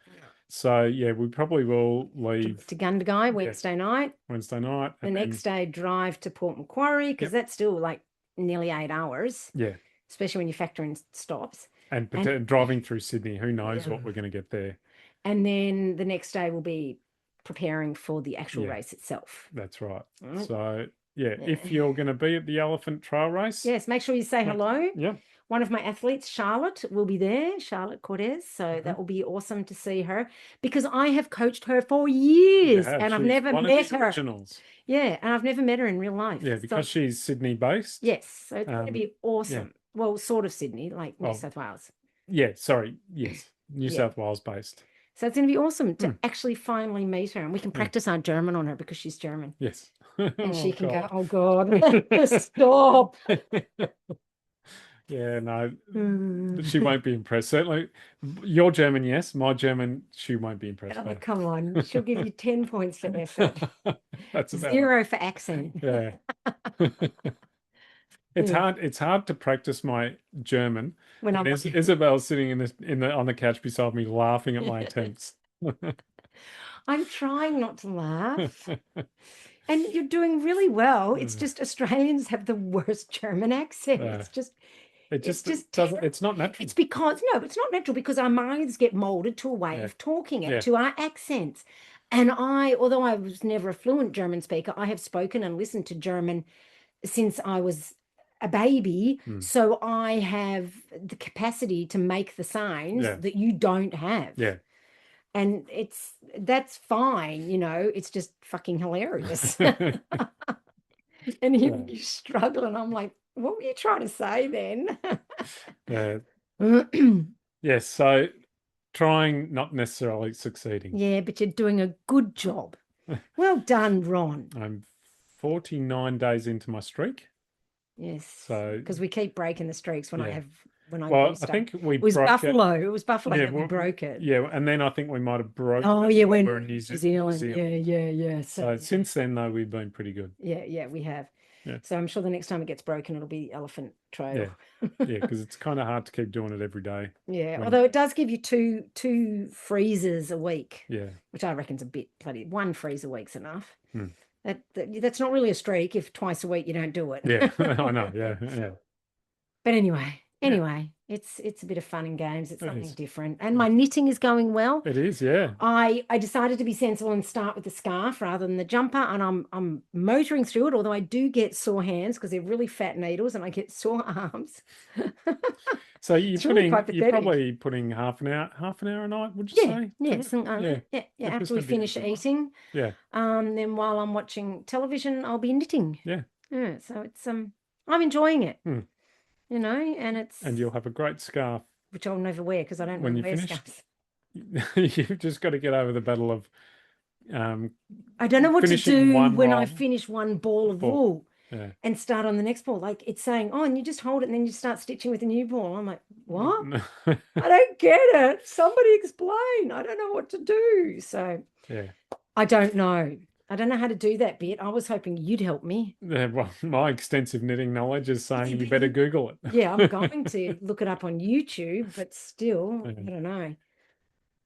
So yeah, we probably will leave to Gundagai Wednesday night. Wednesday night. The next day, drive to Port Macquarie because that's still like nearly 8 hours. Yeah. Especially when you factor in stops. And driving through Sydney, who knows what we're going to get there. And then the next day will be preparing for the actual race itself. That's right. So yeah, if you're going to be at the Elephant Trail Race. Yes, make sure you say hello. Yeah. One of my athletes, Charlotte, will be there, Charlotte Cortez. So that will be awesome to see her because I have coached her for years and I've never met her. Originals. Yeah, and I've never met her in real life. Yeah, because she's Sydney based. Yes, so it's going to be awesome. Yeah. Well, sort of Sydney, like New South Wales. Yeah, sorry. Yes, New South Wales based. So it's going to be awesome to actually finally meet her and we can practice our German on her because she's German. Yes. And she can go, oh God, stop. Yeah, no, she won't be impressed. Certainly, your German, yes. My German, she won't be impressed. Oh, come on. She'll give you 10 points for effort. That's about 0 for accent. Yeah. It's hard to practice my German when Isabel's sitting on the couch beside me laughing at my attempts. I'm trying not to laugh. And you're doing really well. It's just Australians have the worst German accent. It's not natural. It's because it's not natural because our minds get molded to a way of talking it, to our accents. And although I was never a fluent German speaker, I have spoken and listened to German since I was a baby. So I have the capacity to make the signs that you don't have. Yeah. And that's fine, it's just fucking hilarious. And you struggle, and I'm like, what were you trying to say then? Yes, so trying, not necessarily succeeding. Yeah, but you're doing a good job. Well done, Ron. I'm 49 days into my streak. Yes. So because we keep breaking the streaks when I I think it was Buffalo. It was Buffalo that we broke it. Yeah, and then I think we might have broken. Oh yeah, when we're in New Zealand. Yeah. So since then, though, we've been pretty good. Yeah, we have. Yeah. So I'm sure the next time it gets broken, it'll be Elephant Trail. Yeah, because it's kind of hard to keep doing it every day. Yeah, although it does give you two freezers a week. Yeah, which I reckon's a bit bloody. One freeze a week's enough. That's not really a streak if twice a week you don't do it. Yeah, I know. Yeah. But anyway, Yeah, Anyway, it's a bit of fun and games. It's it something is. different. And my knitting is going well. It is, yeah. I decided to be sensible and start with the scarf rather than the jumper, and I'm motoring through it, although I do get sore hands because they're really fat needles and I get sore arms. So It's really quite you're pathetic. probably putting half an hour a night, would you Yeah, say? yeah, Yeah, yeah, yeah. that After puts we me together finish pretty well. eating, Yeah, then while I'm watching television, I'll be knitting. yeah. Yeah, so I'm enjoying it, Hmm. and And you'll have a great scarf which I'll never wear because I don't when really you wear finish. scarves. You've just got to get over the battle of um, I don't know what to finishing do one when I roll. finish one ball of Ball. wool Yeah. and start on the next ball. Like it's saying, oh, and you just hold it and then you start stitching with a new ball. I'm like, what? I don't get it. Somebody explain. I don't know what to do. So Yeah. I don't know. I don't know how to do that bit. I was hoping you'd help me. Yeah, well, my extensive knitting knowledge is Yeah, saying you but better Google yeah, I'm it. going to look it up on YouTube, but still, Yeah. I don't know.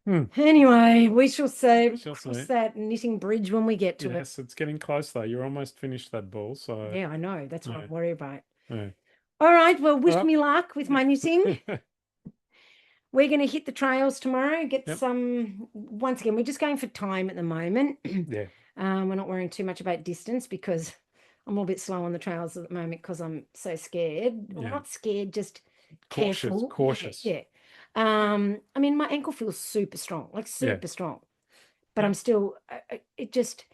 Hmm. Anyway, we shall We say shall cross see. that knitting bridge when we get to it. Yes, it's getting close though. You're almost finished that ball, so Yeah, I know. That's what yeah, I'm worried about. yeah. All right. Well, All wish right. me luck with my knitting. We're going to hit the trails tomorrow. Get Yep. some. Once again, we're just going for time at the moment. Yeah. We're not worrying too much about distance because I'm a little bit slow on the trails at the moment because I'm so scared. Well, Yeah. not scared, just Cautious. careful. Yeah, Cautious. yeah. I mean, my ankle feels super strong, like Yeah. super strong, but I'm Yep. still. It just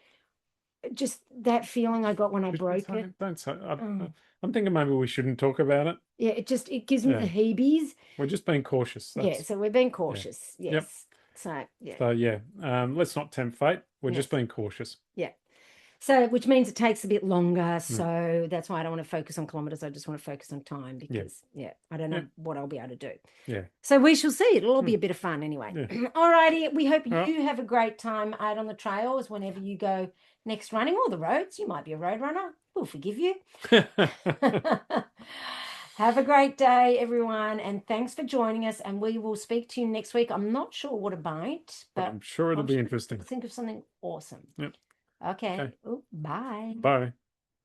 that feeling I got when I broke it. Don't say. Oh, I'm thinking maybe we shouldn't talk about it. yeah, it gives me the Yeah. heebies. We're just being cautious. Yeah, That's so we're being yeah. cautious. Yep. Yes. So yeah, So yeah. Let's not tempt fate. We're just yes, being cautious. yeah. So which means it takes a bit longer. Mm. So that's why I don't want to focus on kilometers. I just want to focus on time Yeah. because yeah, I don't know Yep. what I'll be able to do. Yeah. So we shall see. It'll all be Mm. a bit of fun anyway. Yeah. All righty. We hope All right. you have a great time out on the trails whenever you go next running or the roads. You might be a road runner. We'll forgive you. Have a great day, everyone, and thanks for joining us. And we will speak to you next week. I'm not sure what a bite, But but I'm sure it'll I'm be sure interesting. we'll think of something awesome. Yep. Okay. Okay. Ooh, bye. Bye.